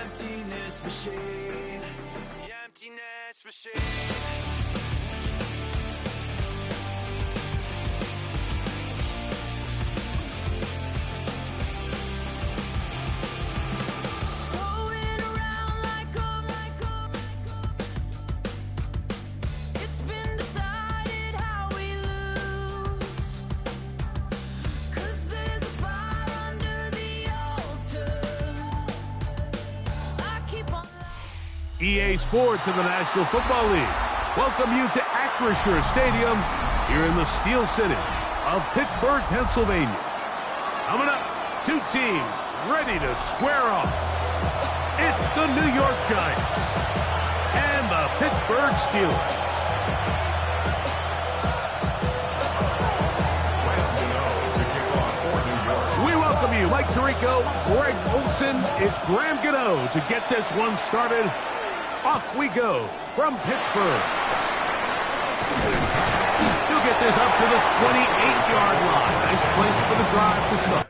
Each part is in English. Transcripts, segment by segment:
emptiness machine. The emptiness machine. EA Sports and the National Football League welcome you to Acrisure Stadium here in the Steel City of Pittsburgh, Pennsylvania. Coming up, two teams ready to square off. It's the New York Giants and the Pittsburgh Steelers. We welcome you, Mike Tirico, Greg Olson. It's Graham Gano to get this one started. Off we go from Pittsburgh. You'll get this up to the 28-yard line. Nice place for the drive to start.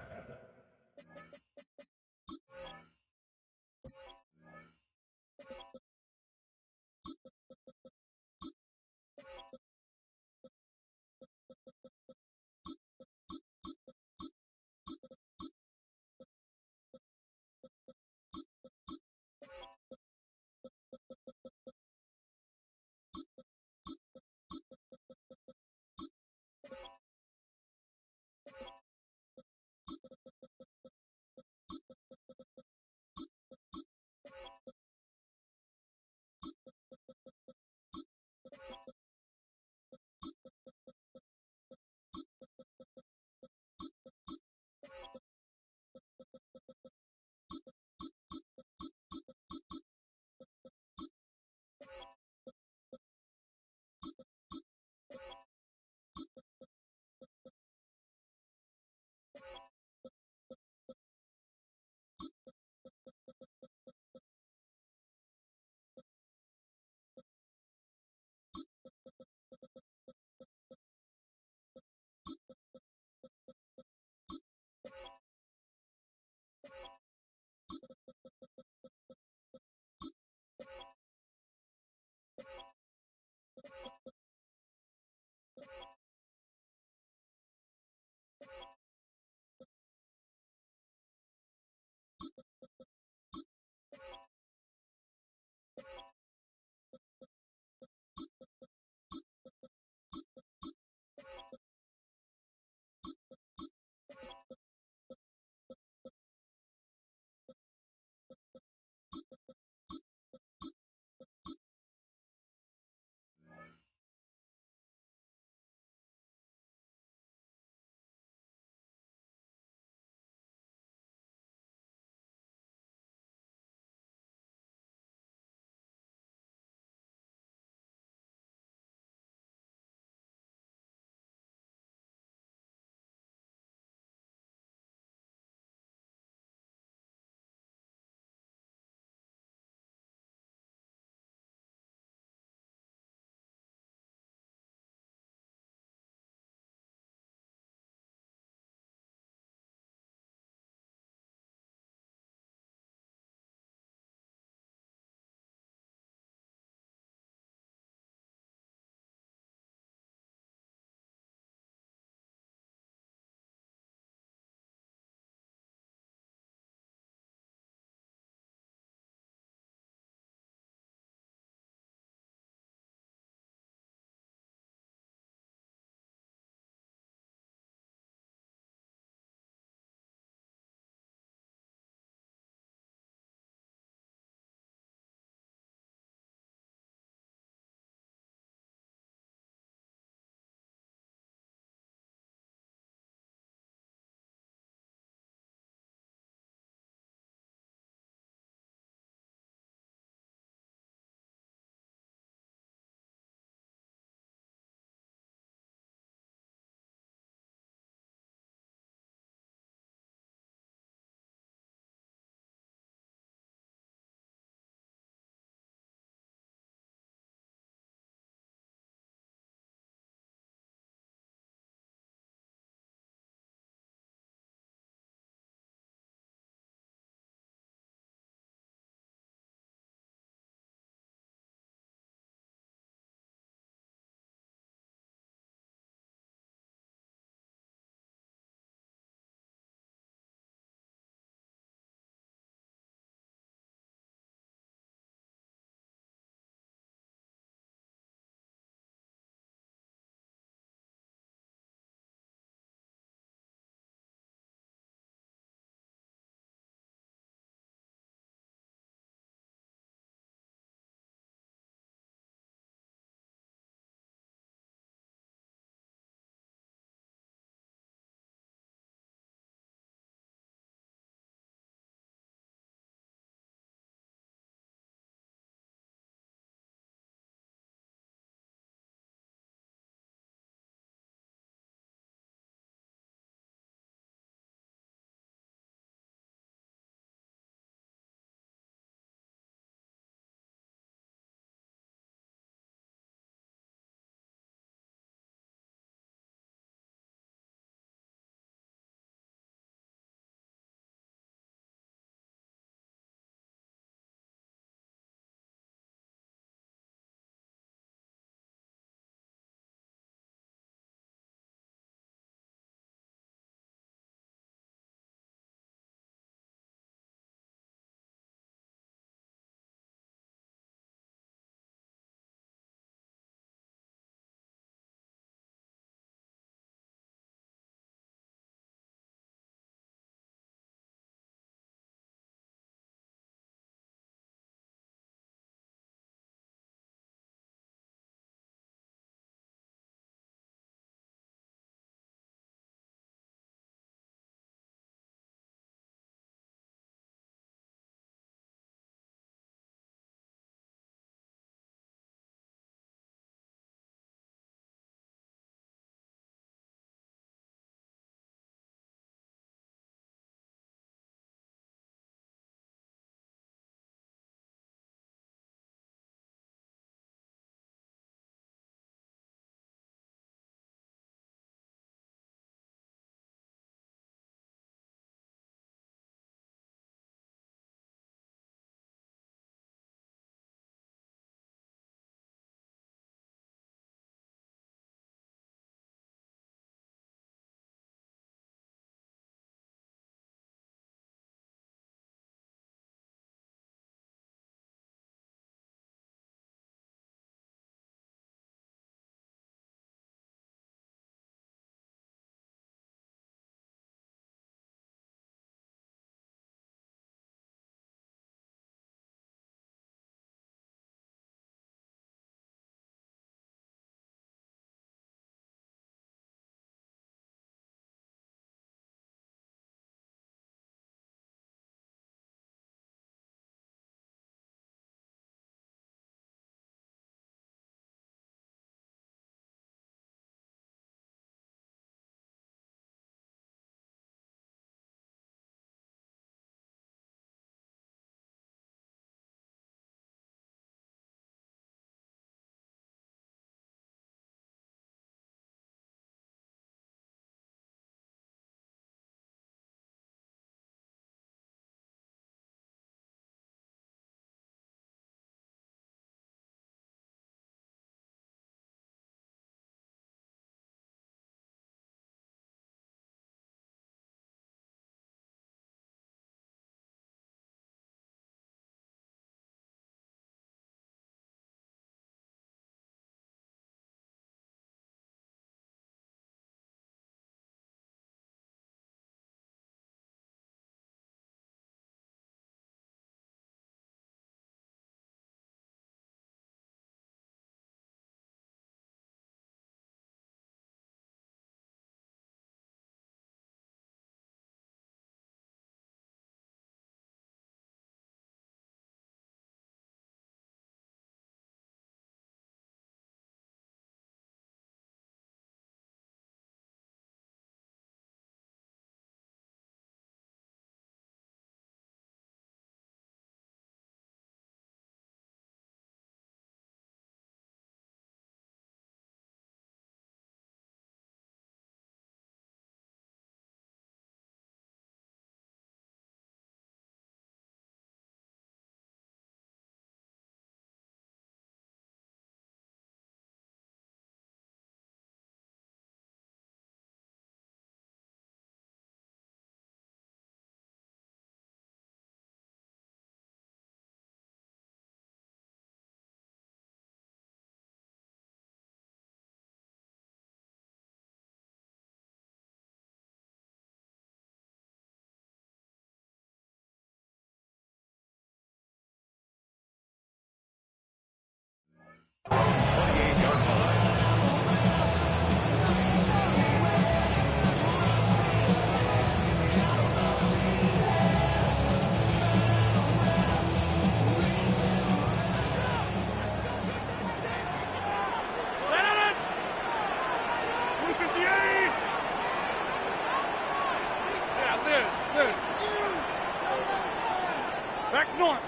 Back north.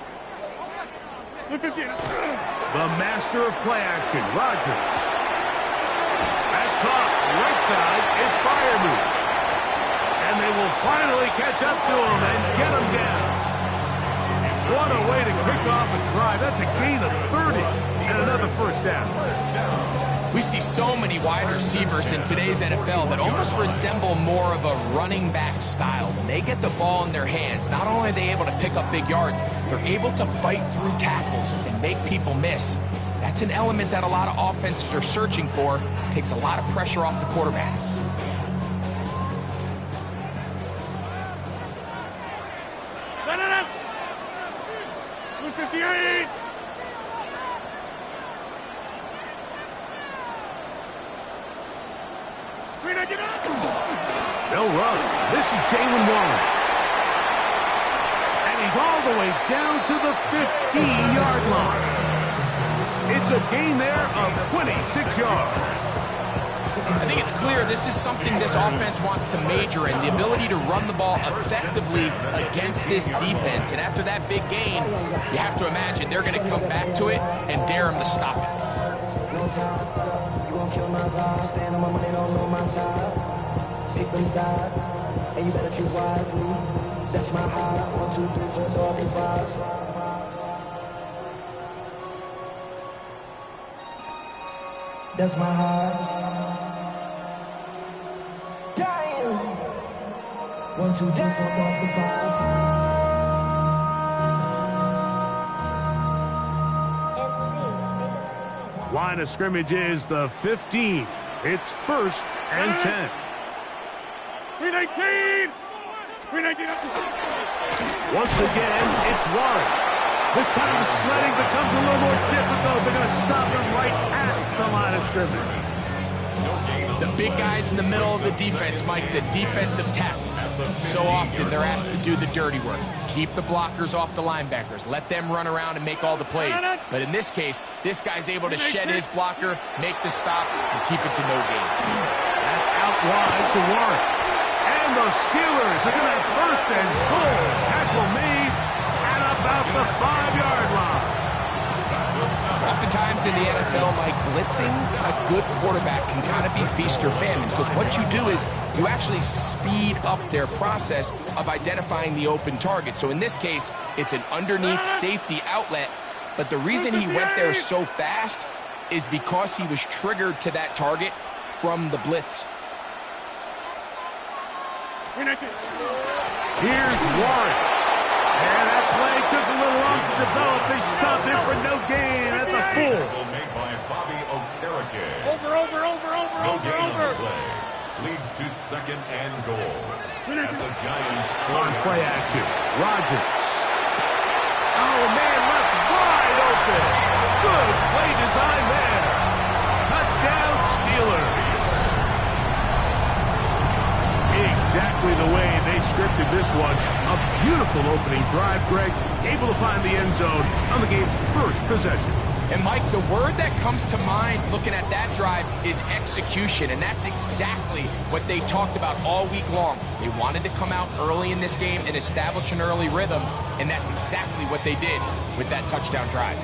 The master of play action, Rodgers. That's caught. Right side, it's Freiermuth. And they will finally catch up to him and get him down. What a way to kick off a drive. That's a gain of 30 and another first down. We see so many wide receivers in today's NFL that almost resemble more of a running back style. When they get the ball in their hands, not only are they able to pick up big yards, they're able to fight through tackles and make people miss. That's an element that a lot of offenses are searching for. Takes a lot of pressure off the quarterback. No. 258. They'll run. This is Jaylen Warren. And he's all the way down to the 15-yard line. It's a gain there of 26 yards. I think it's clear this is something this offense wants to major in, the ability to run the ball effectively against this defense. And after that big gain, you have to imagine they're going to come back to it and dare them to stop it. Pick them sides, and you better choose wisely. That's my high. 1, 2, 3, 4, 5. That's my high. Damn. 1, 2, 3, 4, 5. Line of scrimmage is the 15. It's 1st and 10. 319! 319! Once again, it's Warren. This time the sledding becomes a little more difficult. They're going to stop him right at the line of scrimmage. The big guys in the middle of the defense, Mike, the defensive tackles. So often they're asked to do the dirty work. Keep the blockers off the linebackers. Let them run around and make all the plays. But in this case, this guy's able to shed his blocker, make the stop, and keep it to no gain. That's out wide to Warren. And the Steelers are going to have 1st and goal. Tackle made at about the 5-yard line. Oftentimes in the NFL, like blitzing, a good quarterback can kind of be feast or famine, because what you do is you actually speed up their process of identifying the open target. So in this case, it's an underneath safety outlet, but the reason he went there so fast is because he was triggered to that target from the blitz. Here's Warren. And that play took a little long to develop. They stopped him for no gain at the full. Made by Bobby Okereke. Over. Play leads to 2nd and goal. At the Giants On play action, Rodgers. Oh, man, left wide open. Good play design there. Touchdown, Steelers. Exactly the way they scripted this one. A beautiful opening drive, Greg. Able to find the end zone on the game's 1st possession. And Mike, the word that comes to mind looking at that drive is execution, and that's exactly what they talked about all week long. They wanted to come out early in this game and establish an early rhythm, and that's exactly what they did with that touchdown drive.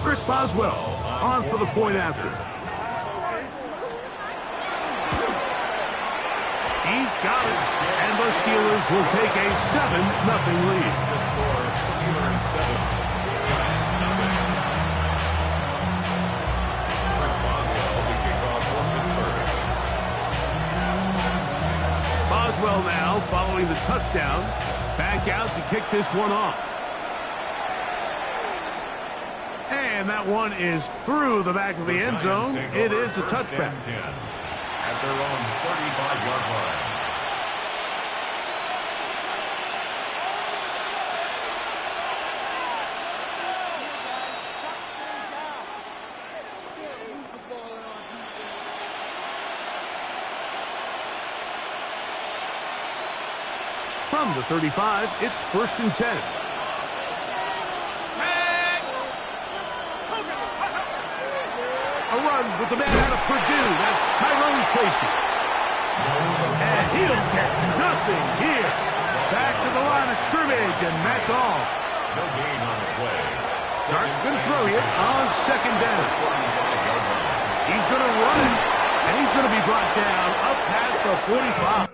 Chris Boswell on for the point after. He's got it, and the Steelers will take a 7-0 lead. the score, Steelers 7, Giants 0. Chris Boswell, the kickoff for Pittsburgh. Boswell now following the touchdown. Back out to kick this one off. And that one is through the back of the end zone. It is a touchback. At their own 35-yard line. From the 35, it's 1st and 10. run with the man out of Purdue. That's Tyrone Tracy. And he'll get nothing here. Back to the line of scrimmage, and that's all. No gain on the play. Stark going to throw it on second down. He's going to run it, and he's going to be brought down up past the 45.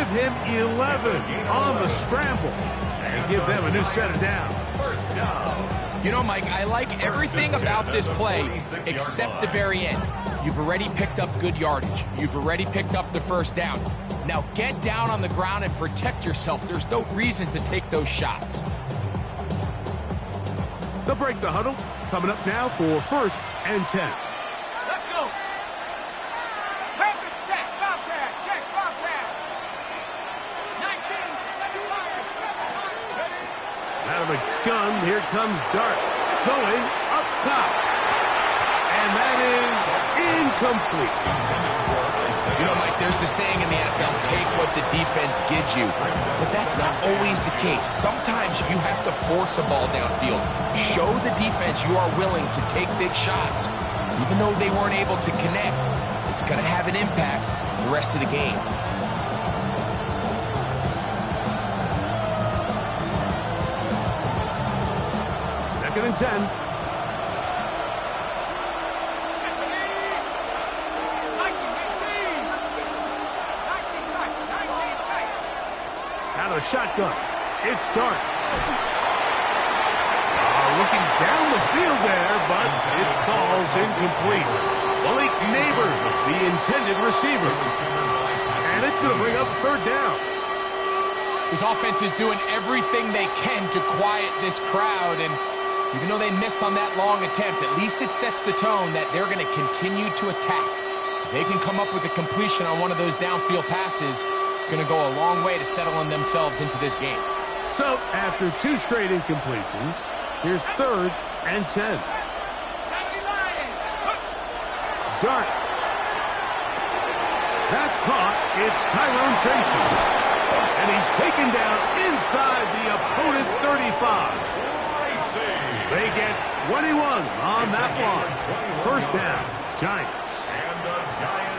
give him 11 on the scramble and give them a new set of downs. First down. You know, Mike, I like everything about this play except the very end. You've already picked up good yardage. You've already picked up the first down. Now get down on the ground and protect yourself. There's no reason to take those shots. They'll break the huddle. Coming up now for 1st and 10. Let's go. Perfect check, Bobcat, check, Bobcat. 19, Out of the gun, here comes Dart. Going up top. And that is incomplete. You know, Mike, there's the saying in the NFL, take what the defense gives you. But that's not always the case. Sometimes you have to force a ball downfield. Show the defense you are willing to take big shots. Even though they weren't able to connect, it's going to have an impact the rest of the game. Second and 10. Out of the shotgun, it's Dart. Looking down the field there, but it falls incomplete. Malik Neighbors, the intended receiver. And it's going to bring up 3rd down. This offense is doing everything they can to quiet this crowd, and even though they missed on that long attempt, at least it sets the tone that they're going to continue to attack. If they can come up with a completion on one of those downfield passes, it's going to go a long way to settling themselves into this game. So, after 2 straight incompletions, here's 3rd and 10. Dart. That's caught. It's Tyrone Tracy. And he's taken down inside the opponent's 35. They get 21 on that one. 1st down, Giants.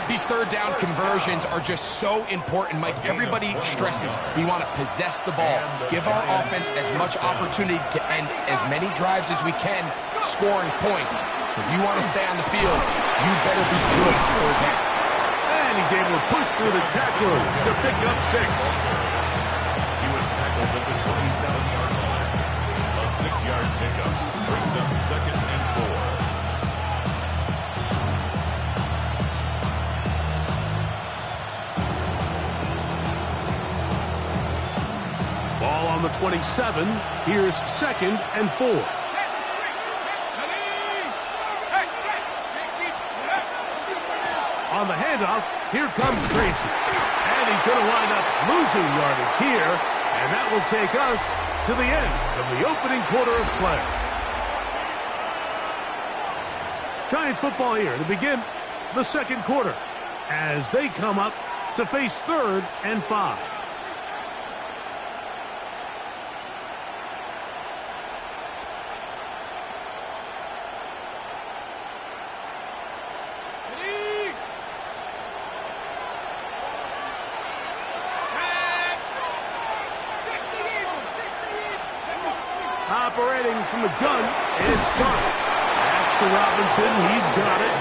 These 3rd down conversions are just so important, Mike. Everybody stresses we want to possess the ball, give our offense as much opportunity to end as many drives as we can, scoring points. So if you want to stay on the field, you better be good 3rd down. And he's able to push through the tacklers to pick up 6. He was tackled at the 27-yard line. A 6-yard pickup brings up 2nd and 4. Ball on the 27. Here's 2nd and 4. On the handoff, here comes Tracy. And he's going to wind up losing yardage here. And that will take us to the end of the opening quarter of play. Giants football here to begin the 2nd quarter as they come up to face 3rd and 5. Operating from the gun, it's Dart. That's to Robinson. He's got it.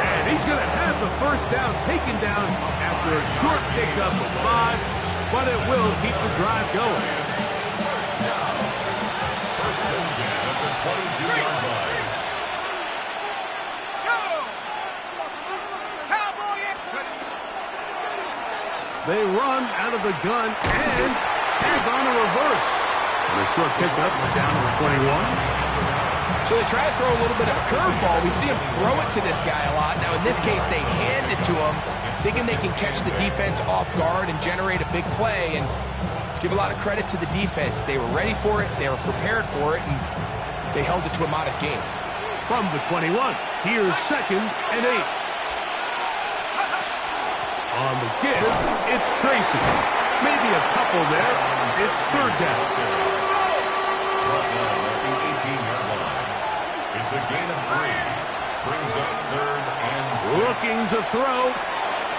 And he's going to have the 1st down taken down after a short pickup of 5, but it will keep the drive going. First down. 1st and 10 at the 22-yard line. They run out of the gun and tag on a reverse. And a short pickup down to 21. So they try to throw a little bit of a curveball. We see him throw it to this guy a lot. Now, in this case, they hand it to him, thinking they can catch the defense off guard and generate a big play. And let's give a lot of credit to the defense. They were ready for it, they were prepared for it, and they held it to a modest game. From the 21, here's 2nd and 8. On the give, it's Tracy. Maybe a couple there. It's 3rd down. Brought down at the 18-yard line. It's a gain of 3. Brings up 3rd and 6. Looking to throw.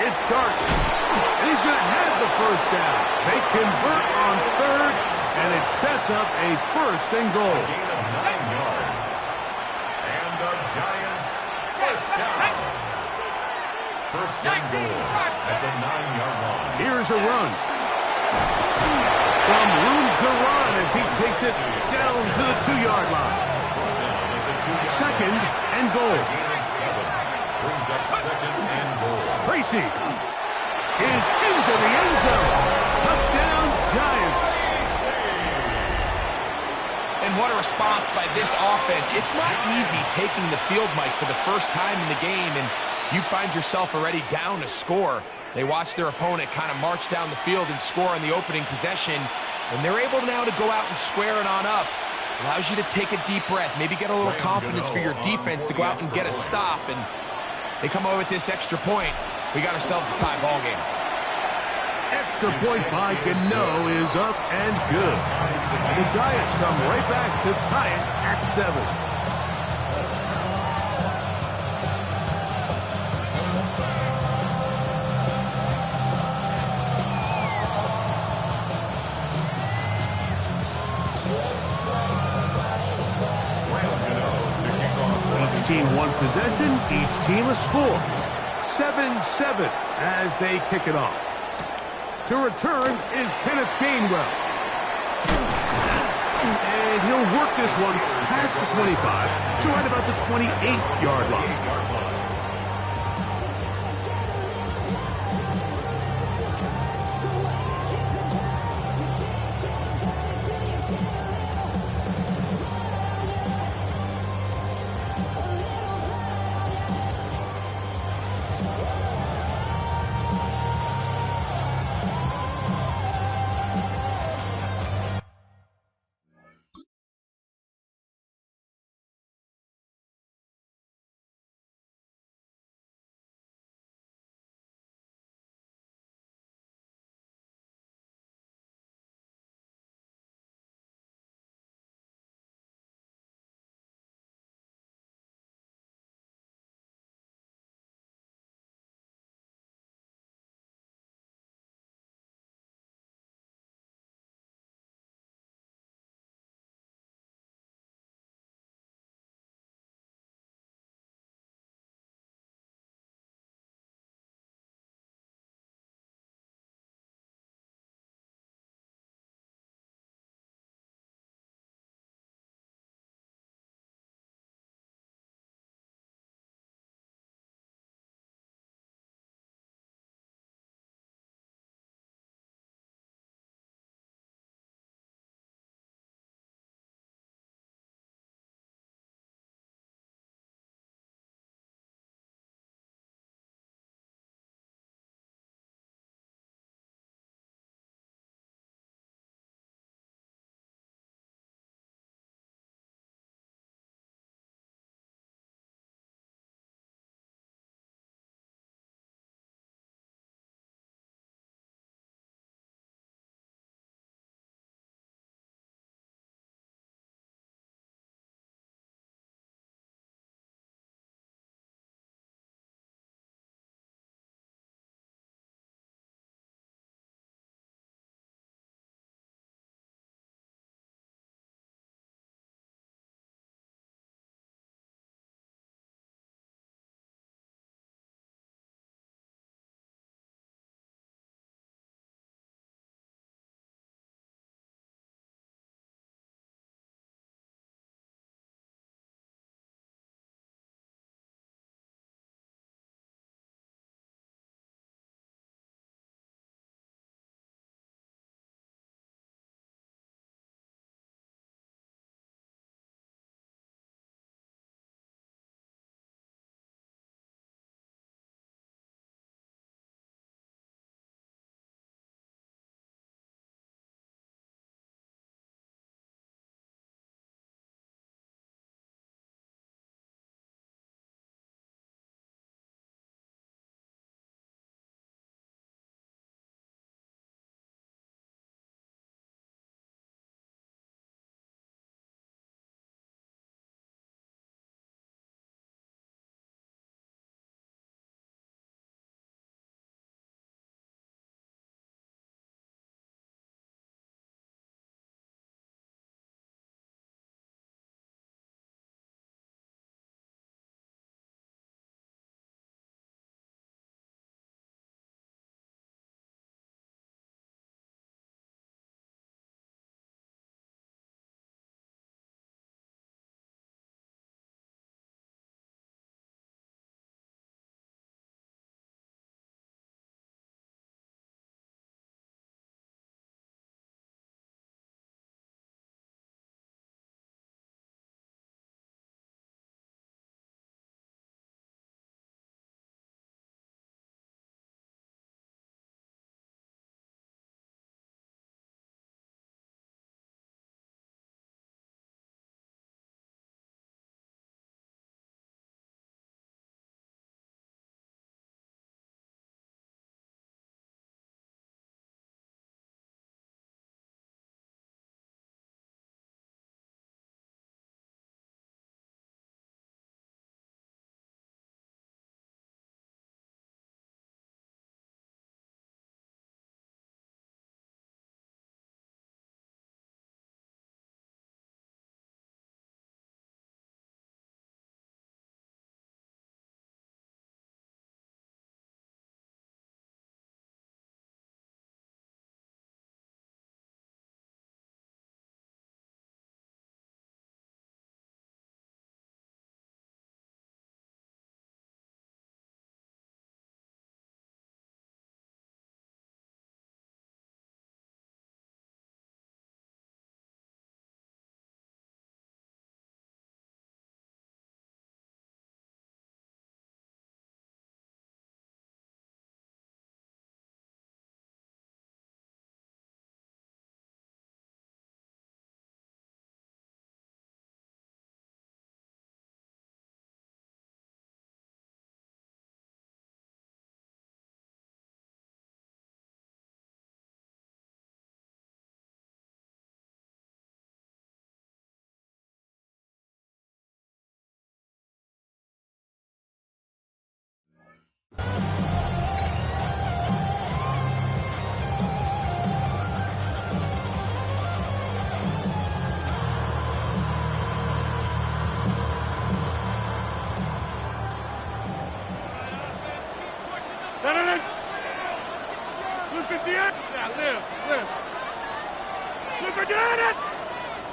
It's Dart. And he's going to have the 1st down. They convert on 3rd, and it sets up a 1st and goal. Gain of 9 yards. And the Giants 1st down. 1st and goal at the 9-yard line. Here's a run. Some room to run as he takes it down to the 2-yard line. Second and goal. Brings up second and goal. Tracy is into the end zone. Touchdown, Giants. And what a response by this offense. It's not easy taking the field, Mike, for the first time in the game, and you find yourself already down to score. They watch their opponent kind of march down the field and score on the opening possession, and they're able now to go out and square it on up. Allows you to take a deep breath, maybe get a little confidence for your defense to go out and get a stop, and they come away with this extra point. We got ourselves a tie ball game. Extra point by Gano is up and good. The Giants come right back to tie it at 7. Each team one possession, each team a score. 7-7 as they kick it off. To return is Kenneth Gainwell. And he'll work this one past the 25 to right about the 28-yard line.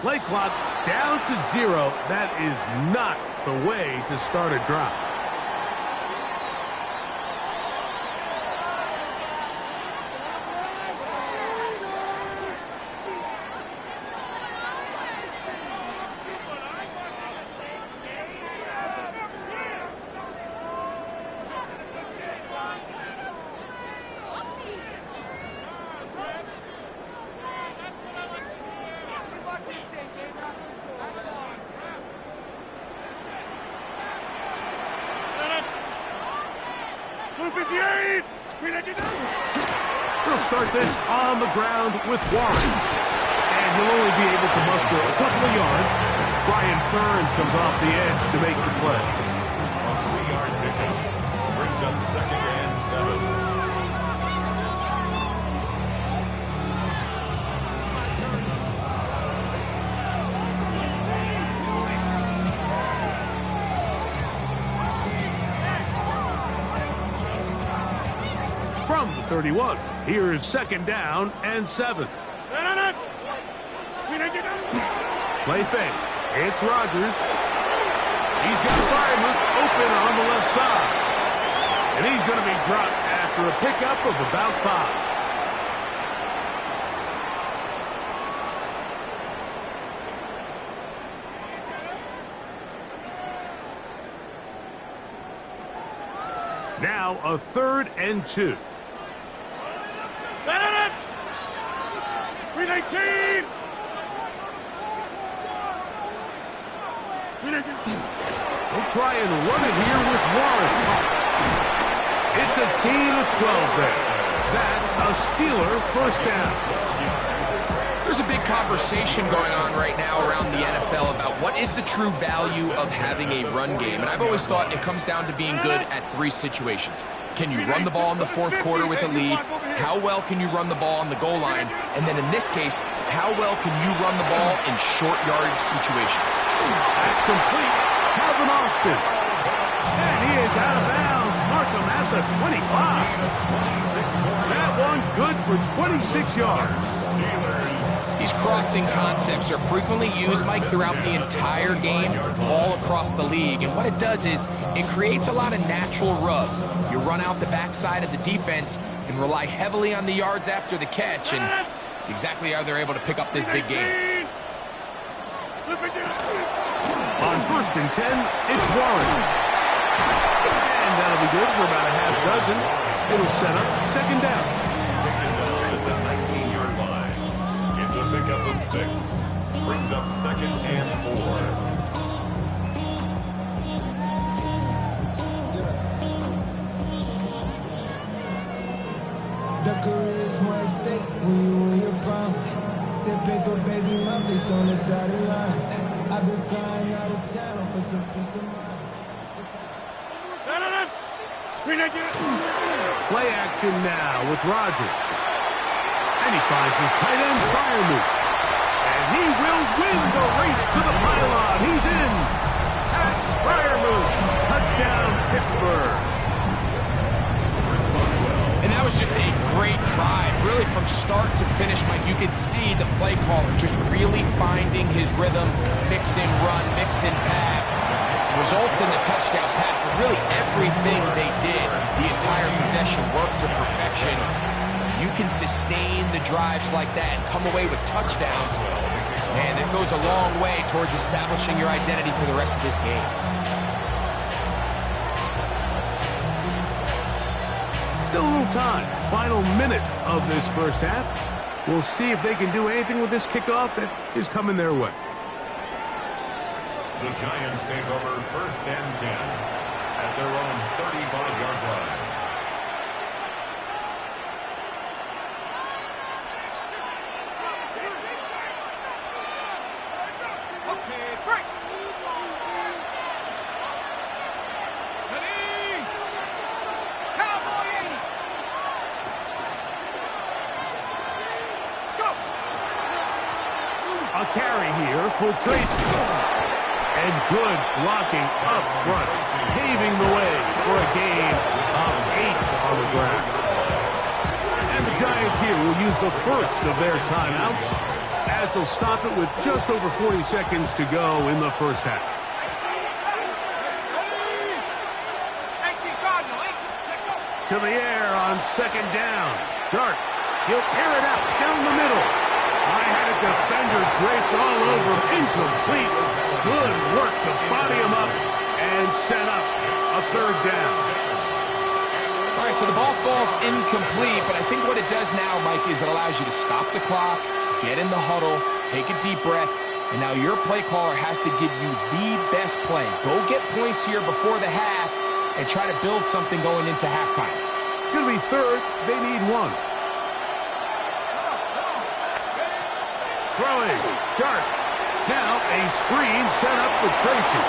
Play clock down to 0. That is not the way to start a drive. He'll start this on the ground with Warren. And he'll only be able to muster a couple of yards. Brian Burns comes off the edge to make the play. A 3-yard pickup brings up 2nd and 7. From the 31, here's 2nd down and 7. Play fake. It's Rodgers. He's got Freiermuth open on the left side. And he's going to be dropped after a pickup of about 5. Now a 3rd and 2. They'll try and run it here with Warren. It's a gain of 12 there. That's a Steeler first down. There's a big conversation going on right now around the NFL about what is the true value of having a run game. And I've always thought it comes down to being good at 3 situations. Can you run the ball in the 4th quarter with a lead? How well can you run the ball on the goal line? And then in this case, how well can you run the ball in short yardage situations? That's complete. Calvin Austin. And he is out of bounds. Mark him at the 25. That one good for 26 yards. These crossing concepts are frequently used, Mike, throughout the entire game, all across the league. And what it does is it creates a lot of natural rubs. You run out the backside of the defense and rely heavily on the yards after the catch, and it's exactly how they're able to pick up this big game. On 1st and 10, it's Warren. And that'll be good for about a half dozen. It'll set up 2nd down. At the 19-yard line. It's a pickup of 6. Brings up 2nd and 4. The career's more at stake when you win your prime. That paper, baby, my face on the dotted line. I've been flying out of town for some peace of mind. Play action now with Rodgers. And he finds his tight end, Freiermuth. And he will win the race to the pylon. He's in. That's Freiermuth. Touchdown, Pittsburgh. And that was just a great drive, really from start to finish, Mike. You could see the play caller just really finding his rhythm, mix and run, mix and pass. Results in the touchdown pass, but really everything they did, the entire possession worked to perfection. You can sustain the drives like that and come away with touchdowns, and that goes a long way towards establishing your identity for the rest of this game. Still a little time. Final minute of this first half. We'll see if they can do anything with this kickoff that is coming their way. The Giants take over 1st and 10 at their own 35-yard line. Okay, break. Ready? Cowboy! Let's go. A carry here for Tracy. And good blocking up front, paving the way for a gain of 8 on the ground. And the Giants here will use the first of their timeouts as as they'll stop it with just over 40 seconds to go in the first half. 18 Cardinal, 18. Take over. To the air on second down. Dart. He'll air it out down the middle. I had a defender draped all over him. Incomplete. Good work to body him up and set up a third down. All right, so the ball falls incomplete, but I think what it does now, Mike, is it allows you to stop the clock, get in the huddle, take a deep breath, and now your play caller has to give you the best play. Go get points here before the half and try to build something going into halftime. It's going to be third. They need one. Throwing. Dart. Now a screen set up for Tracy.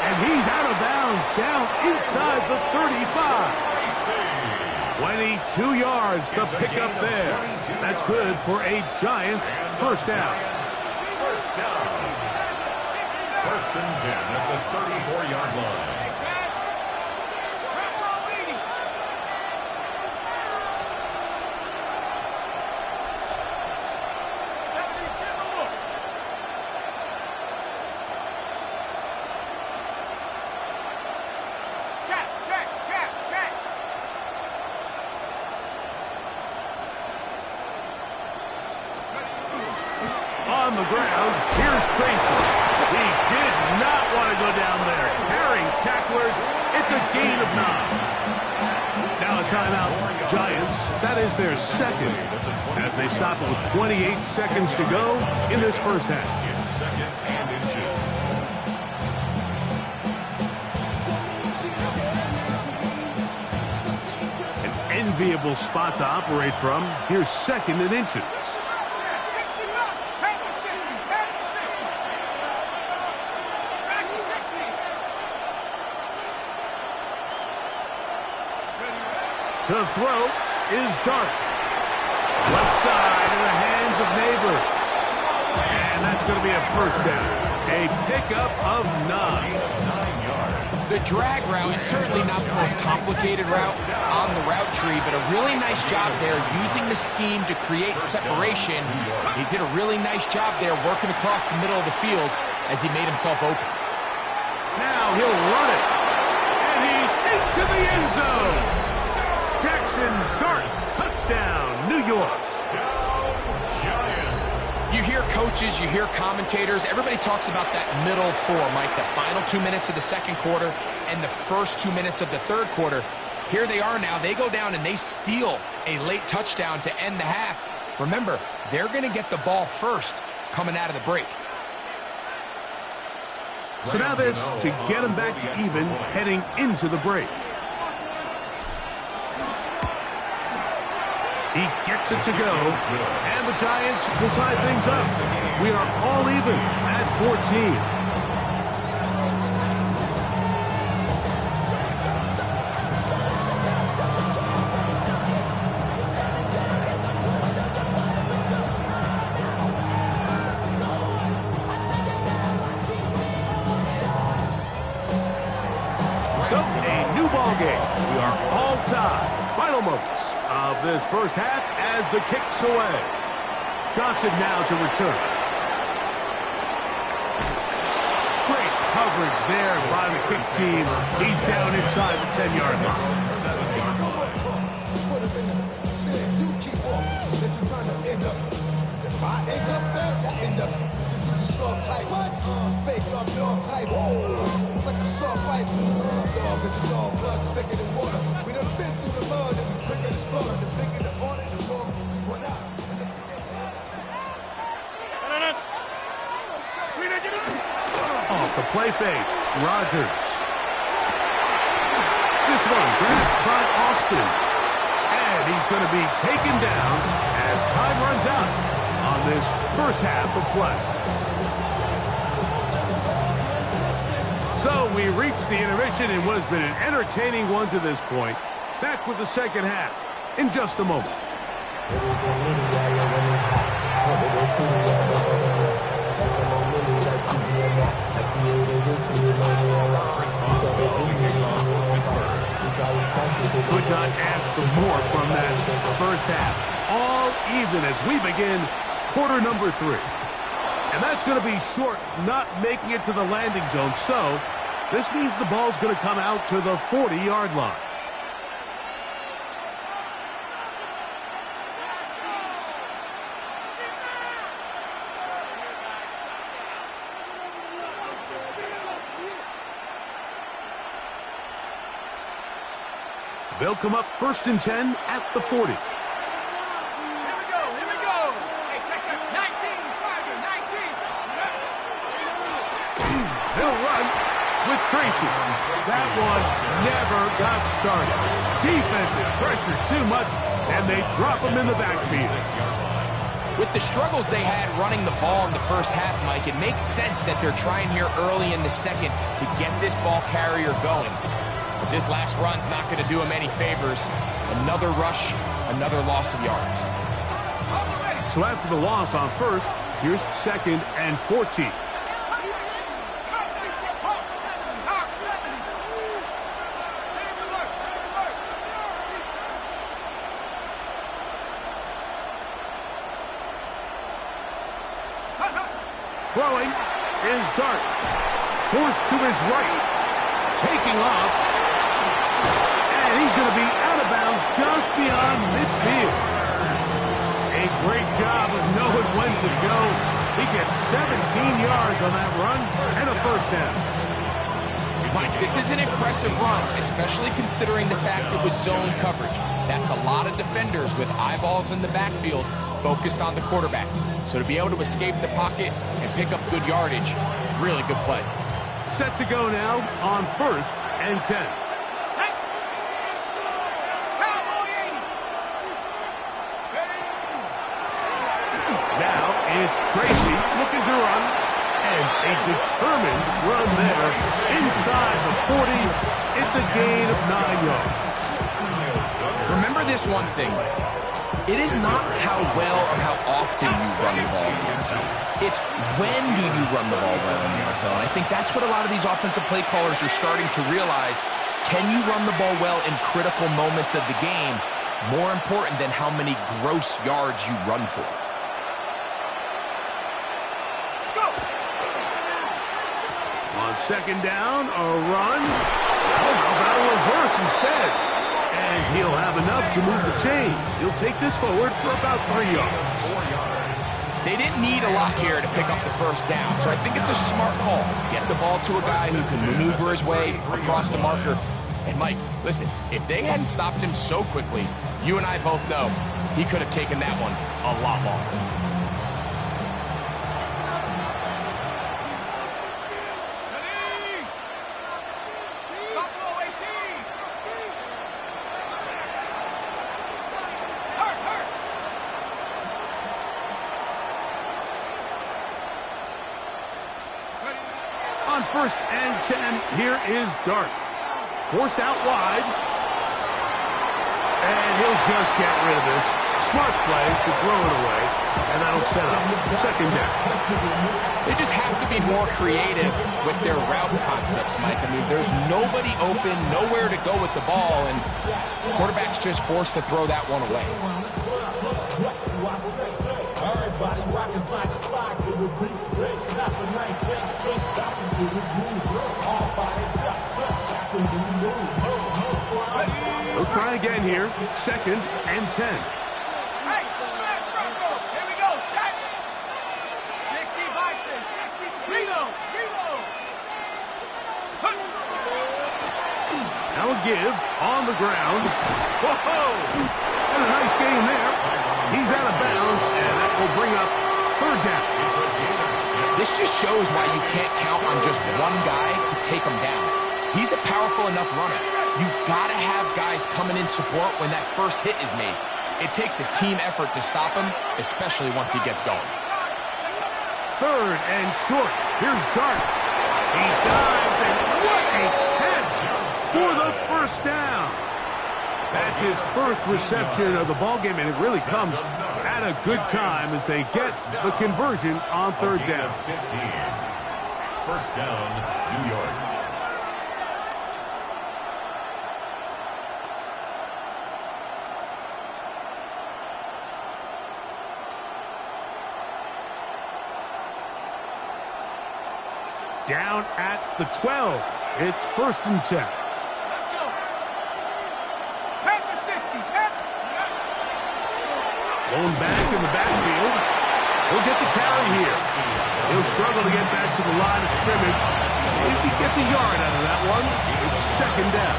And he's out of bounds, down inside the 35. 22 yards, the pickup there. That's good for a Giant first down. First down. First and 10 at the 34-yard line. On the ground, here's Tracy. He did not want to go down there. Carrying tacklers, it's a gain of 9. Now a timeout, Giants. That is their second, as they stop it with 28 seconds to go in this first half. It's second and inches. An enviable spot to operate from. Here's second and inches. The throw is Dart. Left side in the hands of Neighbors. And that's going to be a first down. A pickup of 9. 9 yards. The drag route is certainly not the most complicated route on the route tree, but a really nice job there using the scheme to create separation. He did a really nice job there working across the middle of the field as he made himself open. Now he'll run it. And he's into the end zone. Jackson Dart, touchdown, New York. Giants. You hear coaches, you hear commentators, everybody talks about that middle four, Mike, the final 2 minutes of the second quarter and the first 2 minutes of the third quarter. Here they are now. They go down and they steal a late touchdown to end the half. Remember, they're going to get the ball first coming out of the break. So now this to get them back to even heading into the break. He gets it to go, and the Giants will tie things up. We are all even at 14. So, a new ball game. We are all tied. Final moments of this first half as the kick's away. Johnson now to return. Great coverage there by the kick team. He's down inside the 10-yard line. 7-yard line. Put him in the stand. You keep off. That you're trying to end up. If I end up there, that end up. You just soft type. What? Face off dog type. It's like a soft fight. Dog is the dog. Blood thicker than water. We done been through the mud and the quicker the slaughter. The bigger the order, the more we run out. Off the play fake. Rodgers. This one grabbed by Austin. And he's going to be taken down as time runs out on this first half of play. So we reached the intermission in what has been an entertaining one to this point. Back with the second half in just a moment. Could not ask for more from that first half. All even as we begin quarter number 3. And that's going to be short, not making it to the landing zone. So this means the ball's going to come out to the 40-yard line. They'll come up 1st and 10 at the 40. Here we go, here we go. Hey, check that. 19, Tiger, 19. They'll run with Tracy. That one never got started. Defensive pressure too much, and they drop him in the backfield. With the struggles they had running the ball in the first half, Mike, it makes sense that they're trying here early in the second to get this ball carrier going. But this last run's not going to do him any favors. Another rush, another loss of yards. So after the loss on 1st, here's 2nd and 14. Throwing is Dart. Forced to his right. Taking off. And he's going to be out of bounds just beyond midfield. A great job of knowing when to go. He gets 17 yards on that run and a 1st down. Mike, this is an impressive run, especially considering the fact it was zone coverage. That's a lot of defenders with eyeballs in the backfield focused on the quarterback. So to be able to escape the pocket and pick up good yardage, really good play. Set to go now on 1st and 10. Now it's Tracy looking to run, and a determined run there inside the 40. It's a gain of 9 yards. Remember this one thing, it is not how well or how often you run the ball. It's when do you run the ball well in the NFL, and I think that's what a lot of these offensive play callers are starting to realize. Can you run the ball well in critical moments of the game, more important than how many gross yards you run for? On 2nd down, a run. Oh, how about a reverse instead? And he'll have enough to move the chains. He'll take this forward for about 3 yards. They didn't need a lot here to pick up the 1st down, so I think it's a smart call. Get the ball to a guy who can maneuver his way across the marker. And Mike, listen, if they hadn't stopped him so quickly, you and I both know he could have taken that one a lot longer. On 1st and 10, here is Dart. Forced out wide. And he'll just get rid of this. Smart play to throw it away. And that'll set up 2nd down. They just have to be more creative with their route concepts, Mike. I mean, there's nobody open, nowhere to go with the ball, and the quarterback's just forced to throw that one away. Everybody rockin' side to side to the beat. They snap a knife, they can't stop until the groove. All bodies got such after the move. They'll try again here. 2nd and 10. Hey, here we go, set. 60 Bison, 60 reload. Now a give on the ground. Whoa! And a nice gain there. He's out of bounds, and that will bring up 3rd down. This just shows why you can't count on just one guy to take him down. He's a powerful enough runner. You gotta have guys coming in support when that 1st hit is made. It takes a team effort to stop him, especially once he gets going. 3rd and short. Here's Dart. He dives, and what a catch for the 1st down. That's his 1st reception of the ballgame, and it really comes at a good time as they get the conversion on 3rd down. 15. 1st down, New York. Down at the 12. It's 1st and 10. Let's go. Patch to 60. Patch. Blown back in the backfield. He'll get the carry here. He'll struggle to get back to the line of scrimmage. If he gets a yard out of that one, it's 2nd down.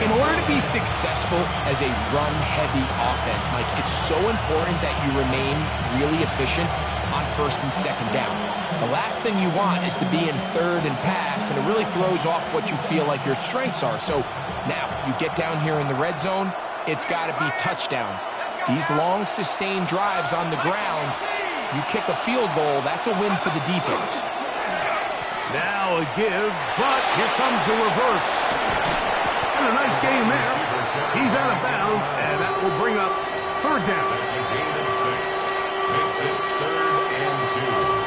In order to be successful as a run-heavy offense, Mike, it's so important that you remain really efficient on 1st and 2nd down. The last thing you want is to be in 3rd and pass, and it really throws off what you feel like your strengths are. So now you get down here in the red zone, it's got to be touchdowns. These long, sustained drives on the ground, you kick a field goal, that's a win for the defense. Now a give, but here comes the reverse. And a nice gain there. He's out of bounds, and that will bring up 3rd down. That's a gain of 6. Makes it 3rd and 2.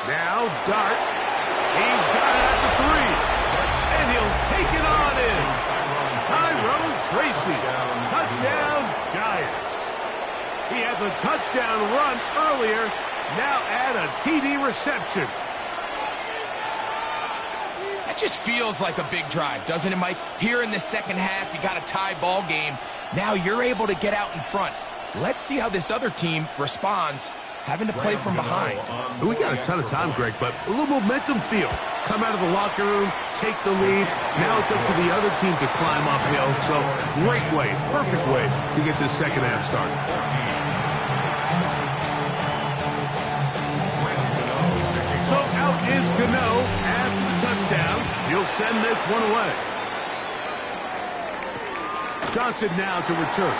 Now Dart. He's got it at the 3. And he'll take it on in. Tyrone Tracy. Touchdown, Giants. He had the touchdown run earlier. Now add a TD reception. That just feels like a big drive, doesn't it, Mike? Here in the 2nd half, you got a tie ball game. Now you're able to get out in front. Let's see how this other team responds, having to play from behind. We got a ton of time, Greg, but a little momentum feel. Come out of the locker room, take the lead. Now it's up to the other team to climb uphill. So great way, perfect way to get this 2nd half started. So out is Gano after the touchdown. He'll send this one away. Johnson now to return.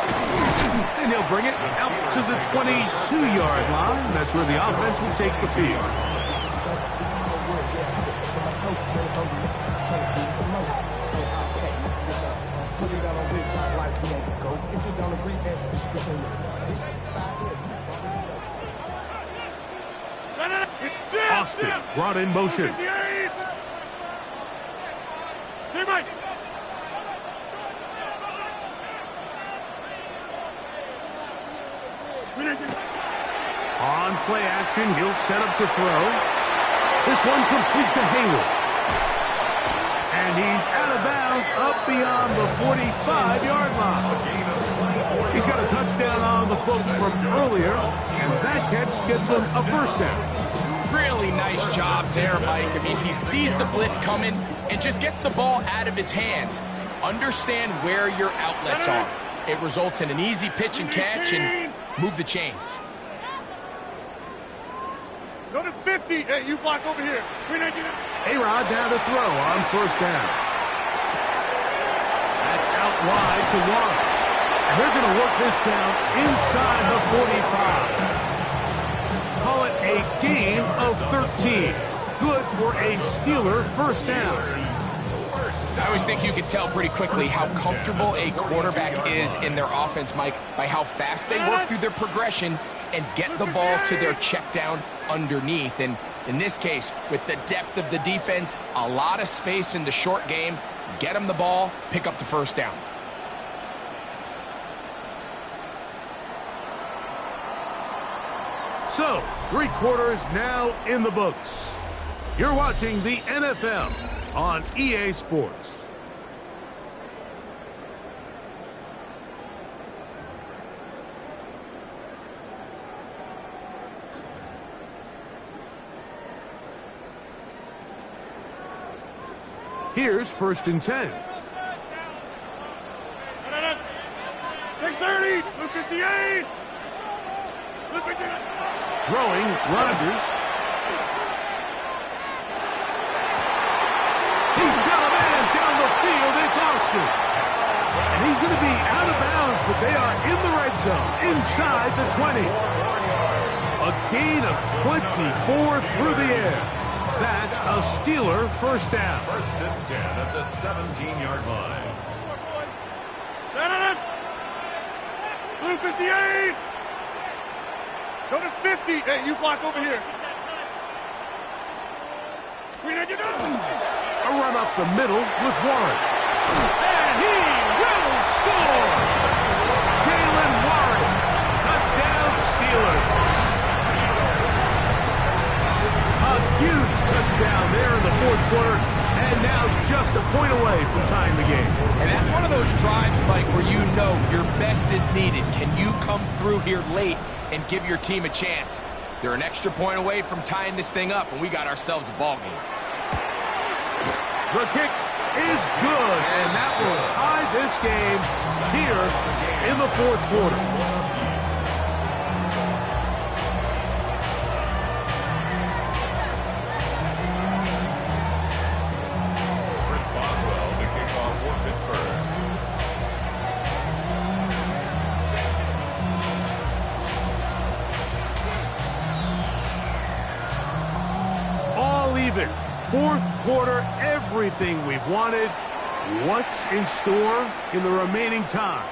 And he'll bring it out to the 22-yard line. That's where the offense will take the field. Austin brought in motion. On play action, he'll set up to throw. This one complete to Hayward. And he's out of bounds up beyond the 45-yard line. He's got a touchdown on the books from earlier, and that catch gets him a 1st down. Really nice job there, Mike. I mean, he sees the blitz coming and just gets the ball out of his hands. Understand where your outlets are. It results in an easy pitch and catch and move the chains. Go to 50. Hey, you block over here. Screen idea. A-Rod down to throw on 1st down. That's out wide to Warren. And they're going to work this down inside the 45. Call it a gain of 13. Good for a Steeler 1st down. I always think you can tell pretty quickly how comfortable a quarterback is in their offense, Mike, by how fast they work through their progression and get the ball to their check down underneath. And in this case, with the depth of the defense, a lot of space in the short game, get them the ball, pick up the 1st down. So, 3 quarters now in the books. You're watching the NFL on EA Sports. Here's 1st and 10. 630, 258. Throwing, Rodgers. He's got a man down the field. It's Austin. And he's going to be out of bounds, but they are in the red zone, inside the 20. A gain of 24 through the air. That's a Steeler 1st down. 1st and 10 at the 17-yard line. Blue 58. Go to 50. Hey, you block over here. Screen at you. A run up the middle with Warren. And he will score. Jalen Warren. Touchdown Steelers. A huge touchdown there in the fourth quarter. And now just a point away from tying the game. And that's one of those drives, Mike, where you know your best is needed. Can you come through here late and give your team a chance? They're an extra point away from tying this thing up, and we got ourselves a ball game. The kick is good, and that will tie this game here in the fourth quarter. Even. Fourth quarter, everything we've wanted. What's in store in the remaining time?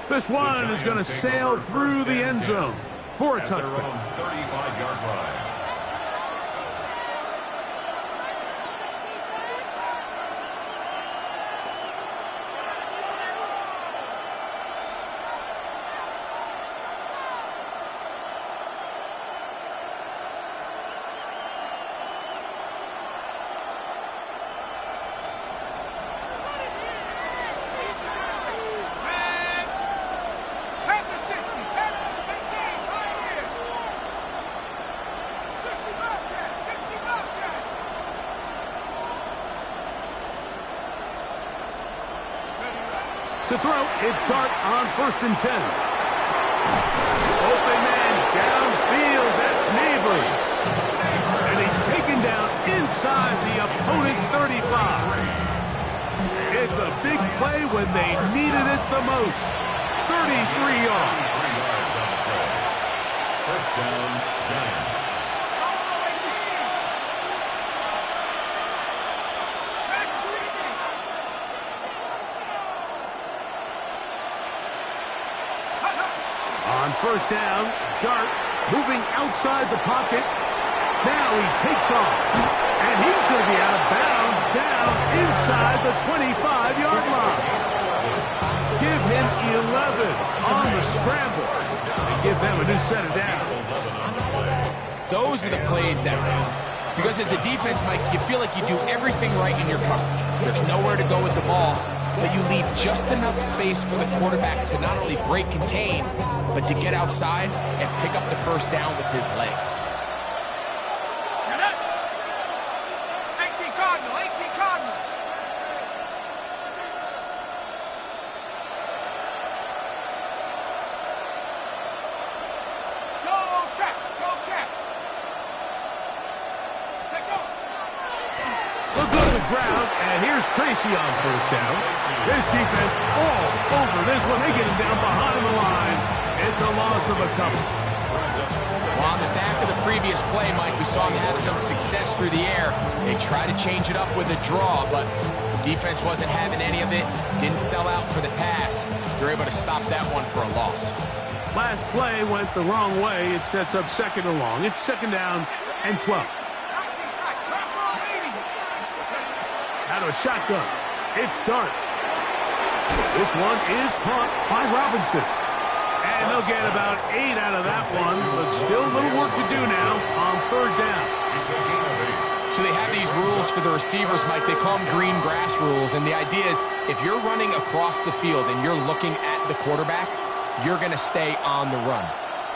This one is going to sail through the end zone for a touchdown. 35-yard line. To throw, it's Dart on 1st and 10. Open man downfield, that's Neighbors. And he's taken down inside the opponent's 35. It's a big play when they needed it the most. 33 yards. First down, Giants. On first down, Dart moving outside the pocket. Now he takes off. And he's going to be out of bounds down inside the 25-yard line. Give him 11 on the scramble and give them a new set of downs. Those are the plays that because as a defense, Mike, you feel like you do everything right in your coverage. There's nowhere to go with the ball, but you leave just enough space for the quarterback to not only break contain, but to get outside and pick up the first down with his legs. 18 Cardinal, 18 Cardinal. Go check, go check. Check go. They'll go to the ground, and here's Tracy on first down. This defense all over this one. They get him down behind the line. It's a loss of a couple. Well, on the back of the previous play, Mike, we saw him have some success through the air. They tried to change it up with a draw, but the defense wasn't having any of it. Didn't sell out for the pass. They're able to stop that one for a loss. Last play went the wrong way. It sets up second and long. It's second down and 12. Out of a shotgun. It's Dart. This one is caught by Robinson. And they'll get about 8 out of that one, but still a little work to do now on third down. So they have these rules for the receivers, Mike. They call them green grass rules, and the idea is if you're running across the field and you're looking at the quarterback, you're going to stay on the run.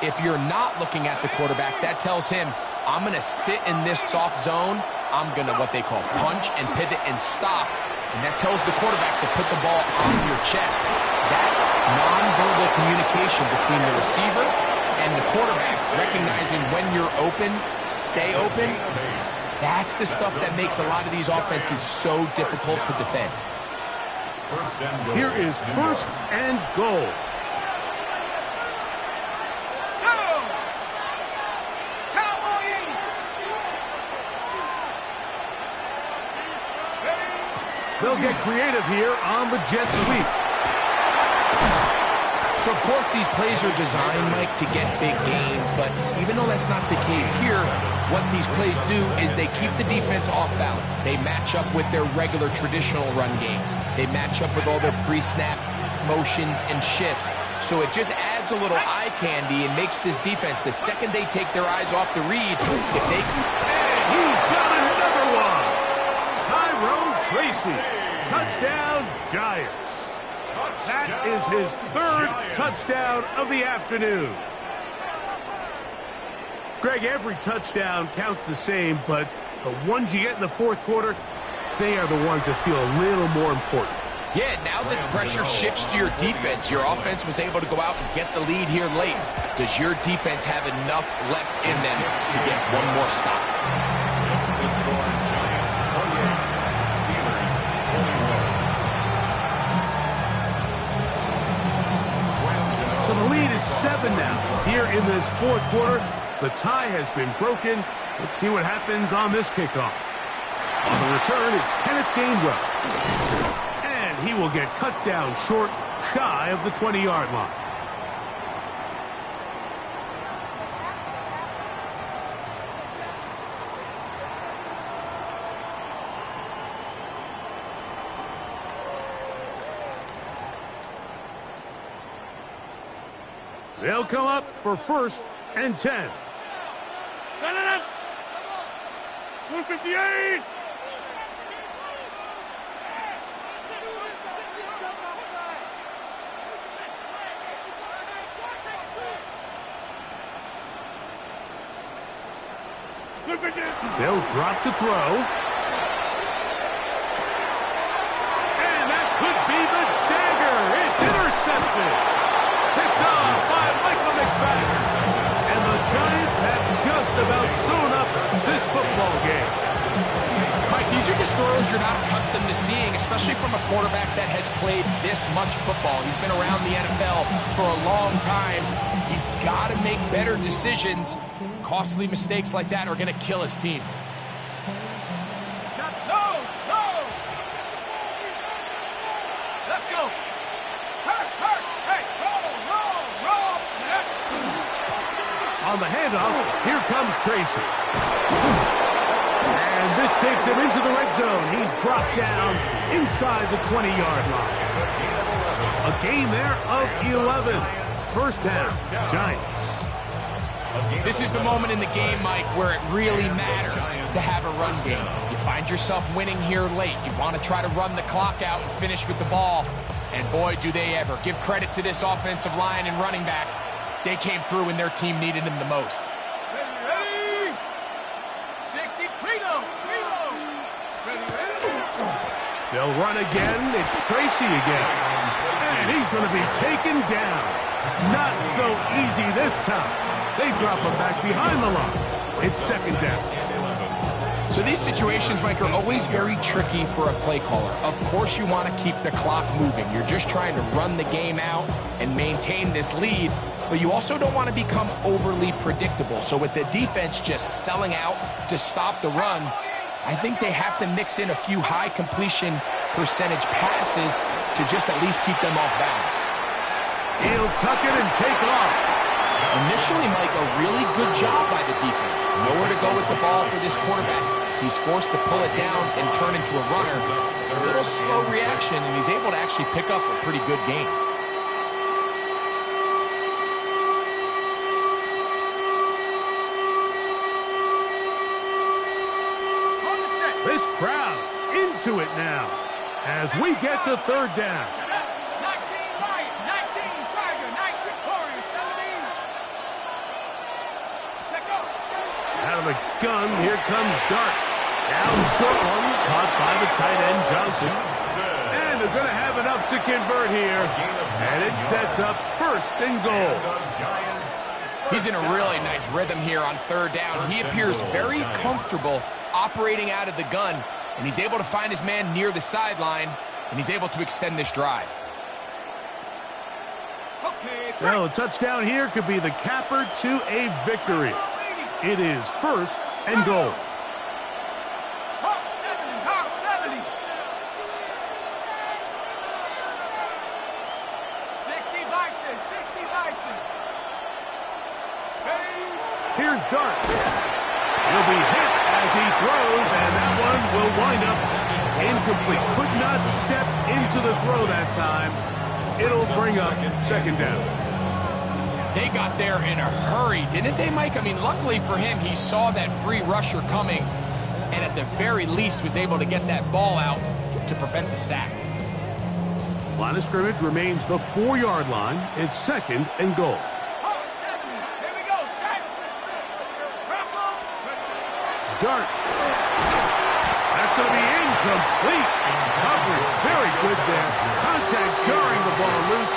If you're not looking at the quarterback, that tells him, I'm going to sit in this soft zone. I'm going to what they call punch and pivot and stop. And that tells the quarterback to put the ball on your chest. That nonverbal communication between the receiver and the quarterback, recognizing when you're open, stay open, that's the stuff that makes a lot of these offenses so difficult to defend. Here is first and goal. They'll get creative here on the jet sweep. So, of course, these plays are designed, Mike, to get big gains, but even though that's not the case here, what these plays do is they keep the defense off balance. They match up with their regular traditional run game. They match up with all their pre-snap motions and shifts. So it just adds a little eye candy and makes this defense, the second they take their eyes off the read, if they can... And he's got another one! Tyrone Tracy. Touchdown, Giants. That is his third touchdown of the afternoon. Greg, every touchdown counts the same, but the ones you get in the fourth quarter, they are the ones that feel a little more important. Yeah, now that pressure shifts to your defense, your offense was able to go out and get the lead here late. Does your defense have enough left in them to get one more stop? It's the score, Giants 48, Steelers 41. So the lead is 7 now. Here in this fourth quarter, the tie has been broken. Let's see what happens on this kickoff. On the return, it's Kenneth Gainwell. And he will get cut down short, shy of the 20-yard line. They'll come up for 1st and 10. 158! They'll drop to throw. And that could be the dagger. It's intercepted. Picked off by Michael McFadden. And the Giants have just about sewn up this football game. Mike, these are just throws you're not accustomed to seeing, especially from a quarterback that has played this much football. He's been around the NFL for a long time. He's got to make better decisions. Costly mistakes like that are going to kill his team. Let's go! On the handoff, here comes Tracy. And this takes him into the red zone. He's brought down inside the 20-yard line. A gain there of 11. First down, Giants. This is the moment in the game, Mike, where it really matters to have a run game. You find yourself winning here late. You want to try to run the clock out and finish with the ball. And boy, do they ever. Give credit to this offensive line and running back. They came through when their team needed them the most. Ready? 60, reload! They'll run again. It's Tracy again. And he's going to be taken down. Not so easy this time. They drop him back behind the line. It's 2nd down. So these situations, Mike, are always very tricky for a play caller. Of course you want to keep the clock moving. You're just trying to run the game out and maintain this lead, but you also don't want to become overly predictable. So with the defense just selling out to stop the run, I think they have to mix in a few high completion percentage passes to just at least keep them off balance. He'll tuck it and take off. Initially, Mike, a really good job by the defense. Nowhere to go with the ball for this quarterback. He's forced to pull it down and turn into a runner. A little slow reaction, and he's able to actually pick up a pretty good gain. This crowd into it now as we get to 3rd down. 19 Lion, 19 Tiger, 19 Warrior, 17. Check out. Out of the gun, here comes Dart. Down short one, caught by the tight end Johnson. And they're going to have enough to convert here. And it sets up 1st and goal. He's in a really nice rhythm here on 3rd down. He appears very comfortable operating out of the gun, and he's able to find his man near the sideline, and he's able to extend this drive. Well, a touchdown here could be the capper to a victory. It is 1st and goal. Hawk 70. 60 Bison, 60. Here's Dart. He'll be hit as he throws, and that one will wind up incomplete. Could not step into the throw that time. It'll bring up second down. They got there in a hurry, didn't they, Mike? I mean, luckily for him, he saw that free rusher coming, and at the very least was able to get that ball out to prevent the sack. Line of scrimmage remains the 4-yard line. It's second and goal. Dart. That's going to be incomplete. Coverage very good there. Contact jarring the ball loose,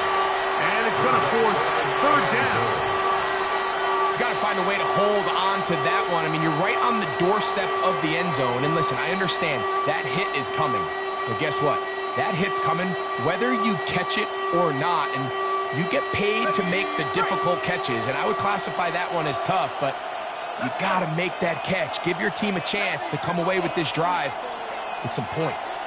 and it's going to force third down. He's got to find a way to hold on to that one. I mean, you're right on the doorstep of the end zone. And listen, I understand that hit is coming. But guess what? That hit's coming whether you catch it or not. And you get paid to make the difficult catches. And I would classify that one as tough, but you've got to make that catch. Give your team a chance to come away with this drive with some points.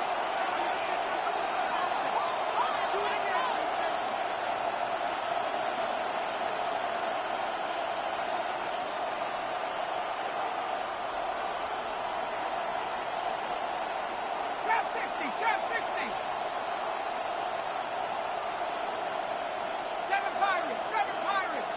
Trap 60. 7 Pirates.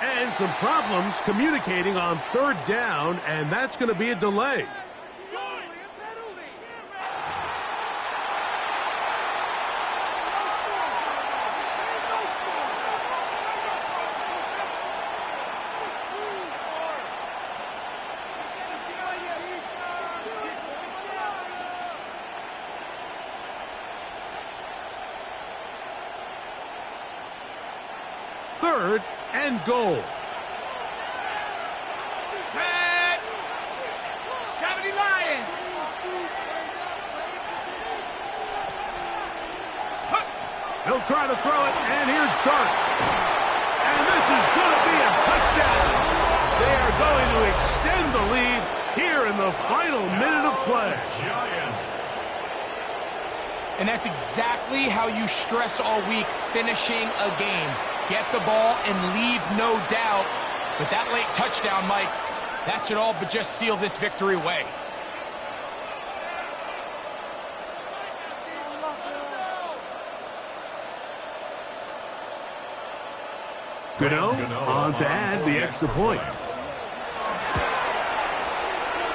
And some problems communicating on third down, and that's going to be a delay. Third and goal. 70 Lions. He'll try to throw it, and here's Dart. And this is going to be a touchdown. They are going to extend the lead here in the final minute of play. And that's exactly how you stress all week, finishing a game. Get the ball and leave no doubt. But that late touchdown, Mike, that should all but just seal this victory away. Gano on to add the extra point.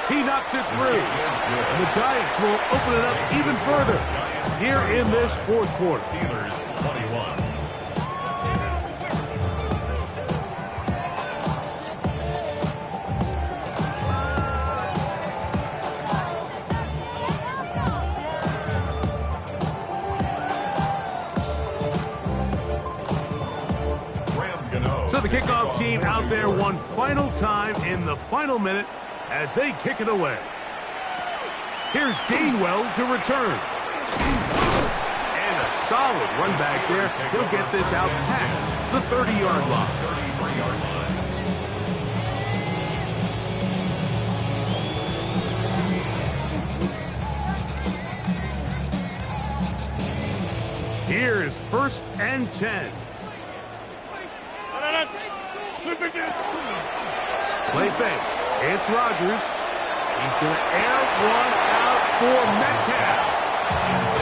He knocks it through. And the Giants will open it up even further here in this fourth quarter. Steelers 21. So the kickoff team out there one final time in the final minute as they kick it away. Here's Gainwell to return. And a solid run back there. He'll get this out past the 30-yard line. 33-yard line. Here's first and 10. Play fake. It's Rodgers. He's going to air one out for Metcalf.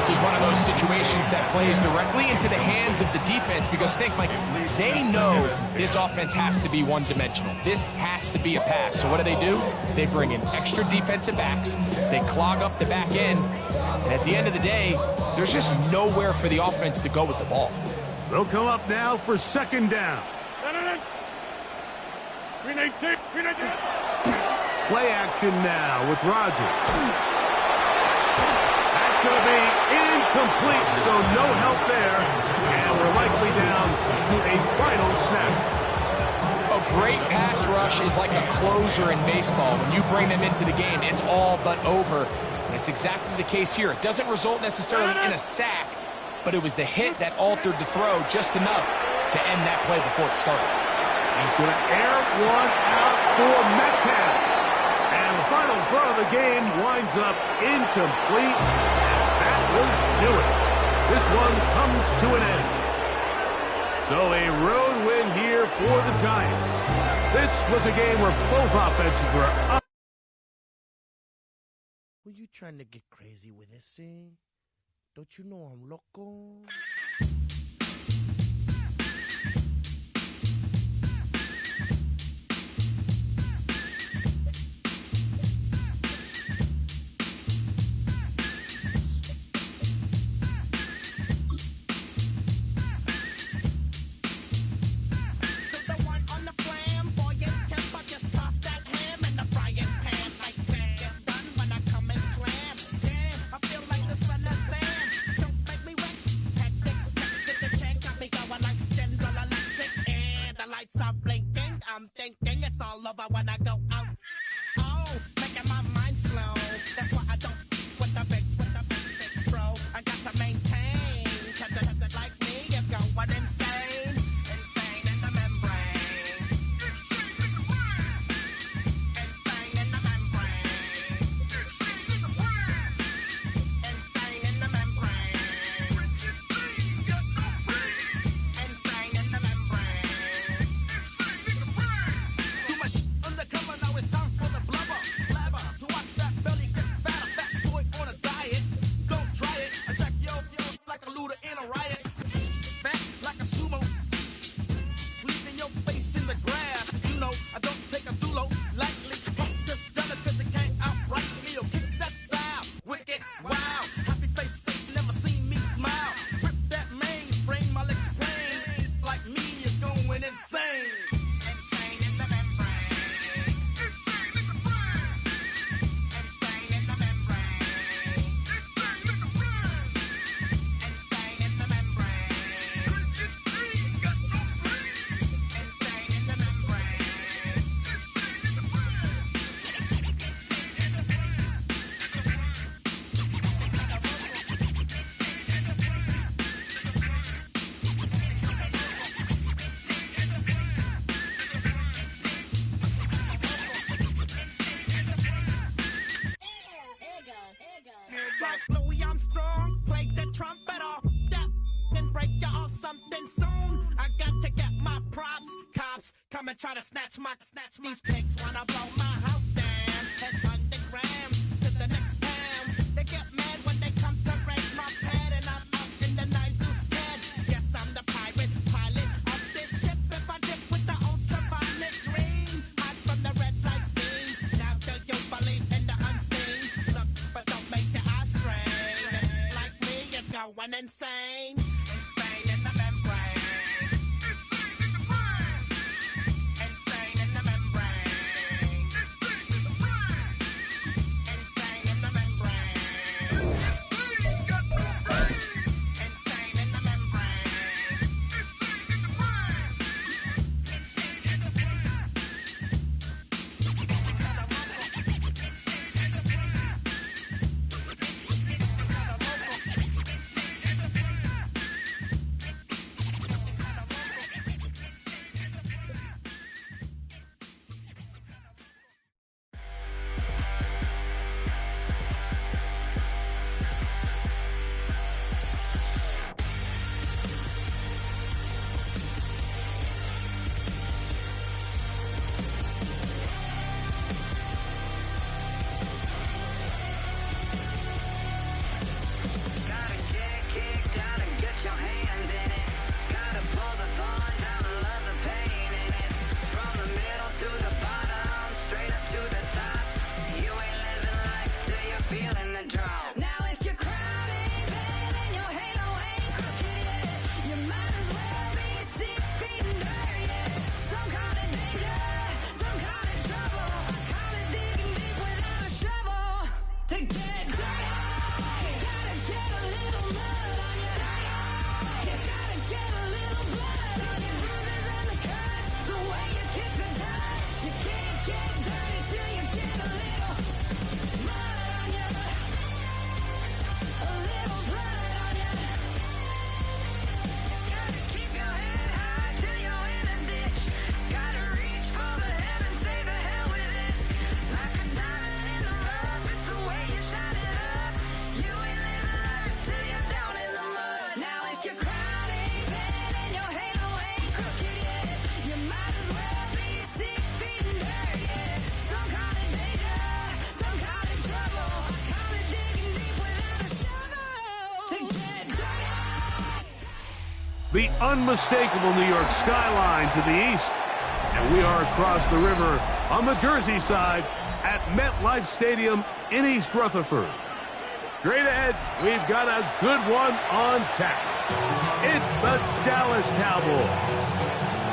This is one of those situations that plays directly into the hands of the defense because think, Mike, they know this offense has to be one-dimensional. This has to be a pass. So what do? They bring in extra defensive backs. They clog up the back end. And at the end of the day, there's just nowhere for the offense to go with the ball. They'll come up now for second down. Play action now with Rodgers. That's going to be incomplete, so no help there. And we're likely down to a final snap. A great pass rush is like a closer in baseball. When you bring them into the game, it's all but over. And it's exactly the case here. It doesn't result necessarily in a sack, but it was the hit that altered the throw just enough to end that play before it started. He's going to air one out for Metcalf. And the final throw of the game winds up incomplete. And that will do it. This one comes to an end. So a road win here for the Giants. This was a game where both offenses were up. Were you trying to get crazy with this thing? Don't you know I'm loco? I'm thinking it's all over when I go out. Oh, making my mind slow. That's why I don't with the big bro. I got to maintain, cause it like me is going insane. Insane in the membrane. Insane in the membrane. Insane in the membrane. Insane in the membrane. Undercover, now it's time for the blubber. Blabber, to watch that belly get fatter. Fat boy on a diet. Don't try it. Attack yo like a looter in a riot. Fat like a sumo. Leaving your face in the grass. You know, I don't take a dulo lightly. Just jealous cause they can't outright me or kick that style. Wicked, wow. Happy face, never seen me smile. Rip that mainframe, I'll explain. Like me is going insane. Insane in the membrane. Like Louis Armstrong, play the trumpet off that and break you off something soon. I got to get my props. Cops come and try to snatch these pigs wanna blow my house down. Head underground to the next town. They get mad when they come to raid my pad and I'm out in the night too scared. Yes, I'm the pirate pilot of this ship. If I dip with the ultraviolet dream, hide from the red light beam. Now do you believe in the unseen? Look, but don't make the eye strain. Like me, it's going insane. Insane in the membrane. Insane in the membrane. Insane in the membrane. Insane in the membrane. the unmistakable New York skyline to the east. And we are across the river on the Jersey side at MetLife Stadium in East Rutherford. Straight ahead, we've got a good one on tap. It's the Dallas Cowboys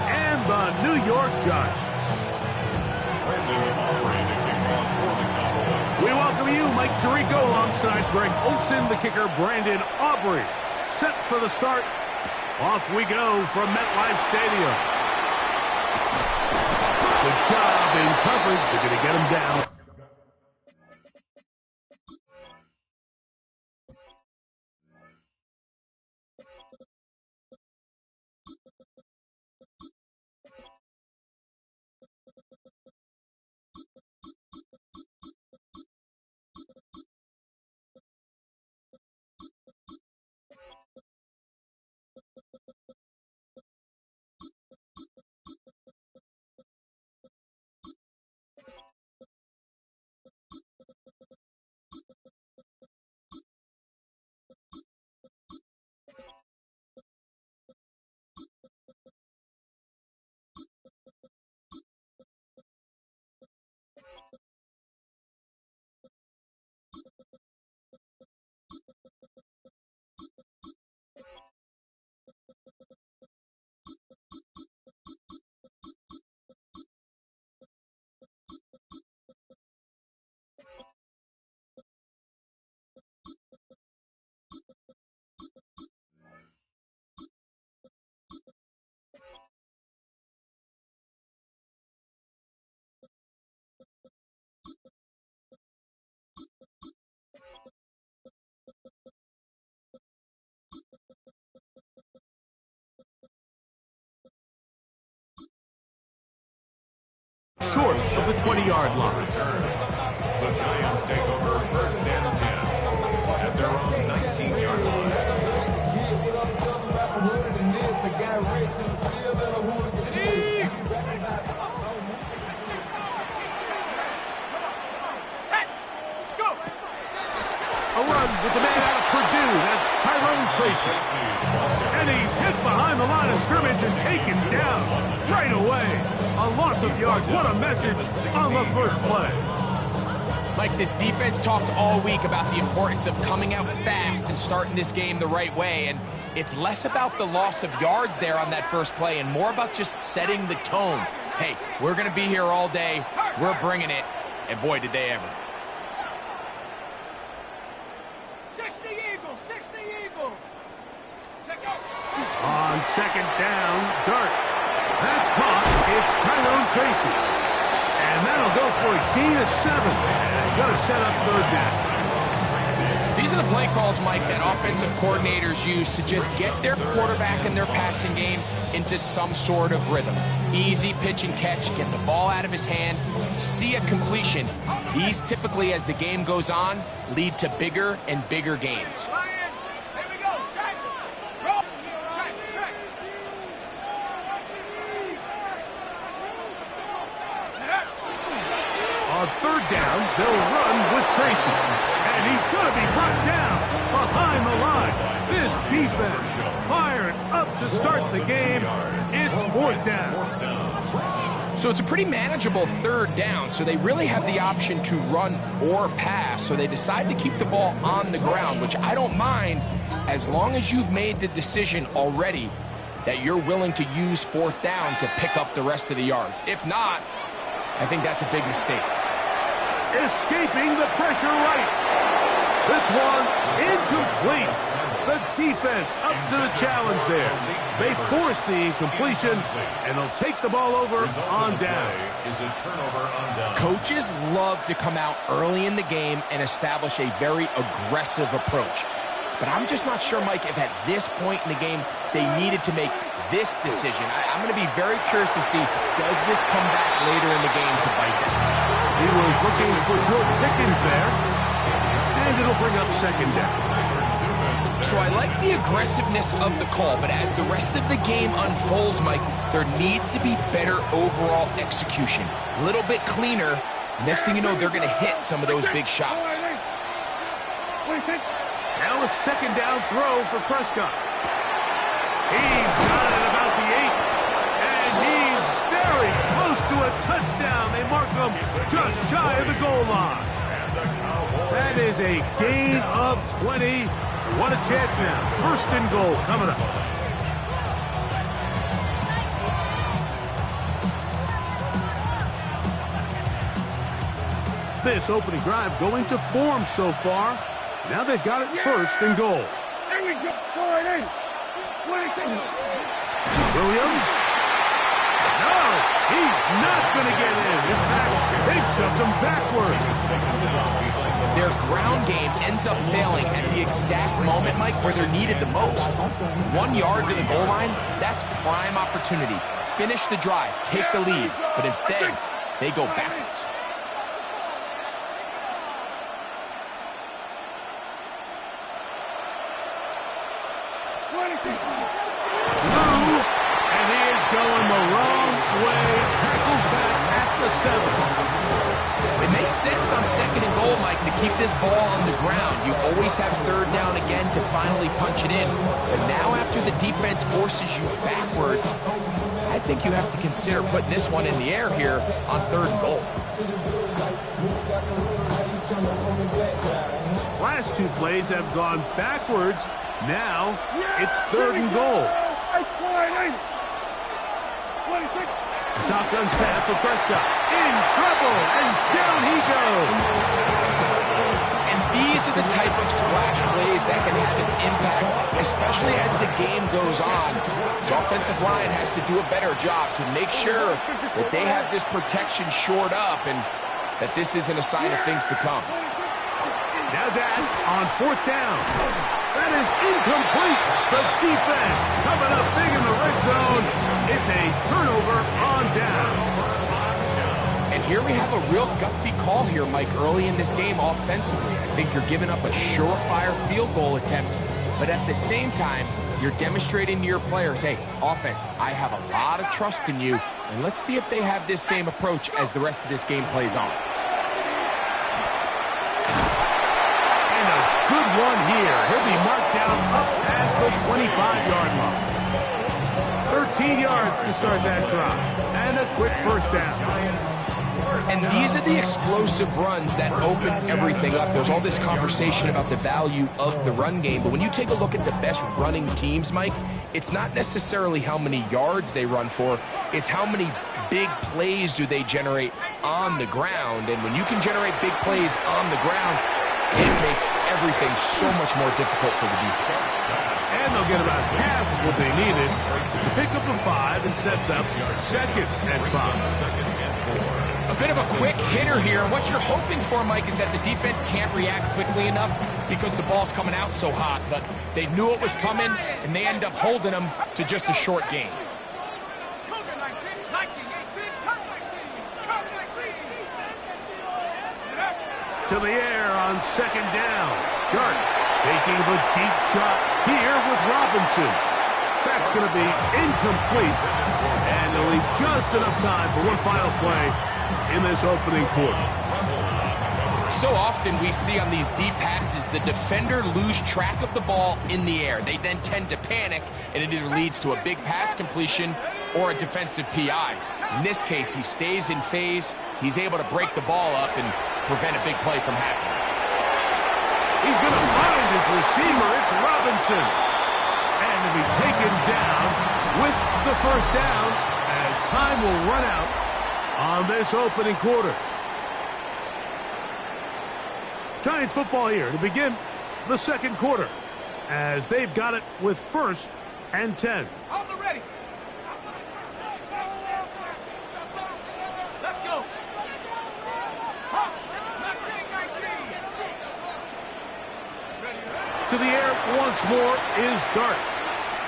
and the New York Giants. We welcome you, Mike Tirico, alongside Greg Olson, the kicker, Brandon Aubrey. Set for the start. Off we go from MetLife Stadium. Good job in coverage. They're going to get him down. Short of the 20-yard line. The Giants take over first and 10 at their own 19-yard line. Set. Let's go. A run with the man out of Purdue. That's Tyrone Tracy. And he's hit behind the line of scrimmage and taken down right away. A loss of yards. What a message on the first play. Mike, this defense talked all week about the importance of coming out fast and starting this game the right way. And it's less about the loss of yards there on that first play and more about just setting the tone. Hey, we're going to be here all day. We're bringing it. And boy, did they ever. 60 Eagle, 60 Eagle. Check out. On second down, Dart. That's caught. It's Tyrone Tracy. And that'll go for a gain of 7. And it's going to set up third down. These are the play calls, Mike, that offensive coordinators use to just get their quarterback and their passing game into some sort of rhythm. Easy pitch and catch, get the ball out of his hand, see a completion. These typically, as the game goes on, lead to bigger and bigger gains. On third down, they'll run with Tracy. And he's going to be brought down behind the line. This defense fired up to start the game. It's fourth down. So it's a pretty manageable third down, so they really have the option to run or pass. So they decide to keep the ball on the ground, which I don't mind as long as you've made the decision already that you're willing to use fourth down to pick up the rest of the yards. If not, I think that's a big mistake. Escaping the pressure right. This one incomplete. The defense up to the challenge there. They force the incompletion, and they'll take the ball over on down. Coaches love to come out early in the game and establish a very aggressive approach. But I'm just not sure, Mike, if at this point in the game they needed to make this decision. I'm going to be very curious to see, does this come back later in the game to bite them? He was looking for Jordan Pickens there, and it'll bring up second down. So I like the aggressiveness of the call, but as the rest of the game unfolds, Mike, there needs to be better overall execution. A little bit cleaner. Next thing you know, they're going to hit some of those big shots. Now a second down throw for Prescott. He's got it about the 8. And he's very close to a touchdown. They mark him just shy of the goal line. That is a gain of 20. What a chance now. First and goal coming up. This opening drive going to form so far. Now they've got it first and goal. There we go. Go right in. Williams. No, he's not going to get in. In fact, they've shoved him backwards. Their ground game ends up failing at the exact moment, Mike, where they're needed the most. 1 yard to the goal line, that's prime opportunity. Finish the drive, take the lead, but instead, they go backwards. And he is going the wrong way. Tackled back at the 7. It makes sense on second and goal, Mike, to keep this ball on the ground. You always have third down again to finally punch it in. But now after the defense forces you backwards, I think you have to consider putting this one in the air here on third and goal. Last 2 plays have gone backwards. Now it's third and goal. Shotgun snap for Prescott. In trouble, and down he goes. And these are the type of splash plays that can have an impact, especially as the game goes on. So offensive line has to do a better job to make sure that they have this protection shored up and that this isn't a sign of things to come. Now that on 4th down. That is incomplete. The defense coming up big in the red zone. It's a turnover on down. And here we have a real gutsy call here, Mike, early in this game offensively. I think you're giving up a surefire field goal attempt, but at the same time, you're demonstrating to your players, hey, offense, I have a lot of trust in you, and let's see if they have this same approach as the rest of this game plays on. Good one here. He'll be marked down up past the 25-yard line. 13 yards to start that drive. And a quick first down. And these are the explosive runs that open everything up. There's all this conversation about the value of the run game, but when you take a look at the best running teams, Mike, it's not necessarily how many yards they run for, it's how many big plays do they generate on the ground. And when you can generate big plays on the ground, it makes everything so much more difficult for the defense. And they'll get about half what they needed. It's a pickup of 5 and sets up second and 5. A bit of a quick hitter here. What you're hoping for, Mike, is that the defense can't react quickly enough because the ball's coming out so hot. But they knew it was coming, and they end up holding them to just a short gain. To the air on second down. Dart taking the deep shot here with Robinson. That's going to be incomplete. And they'll leave just enough time for one final play in this opening quarter. So often we see on these deep passes, the defender lose track of the ball in the air. They then tend to panic, and it either leads to a big pass completion or a defensive PI. In this case, he stays in phase. He's able to break the ball up and prevent a big play from happening. He's going to find his receiver. It's Robinson. And to be taken down with the first down as time will run out on this opening quarter. Giants football here to begin the second quarter as they've got it with 1st and 10. On the ready. Let's go. To the air once more is Dart.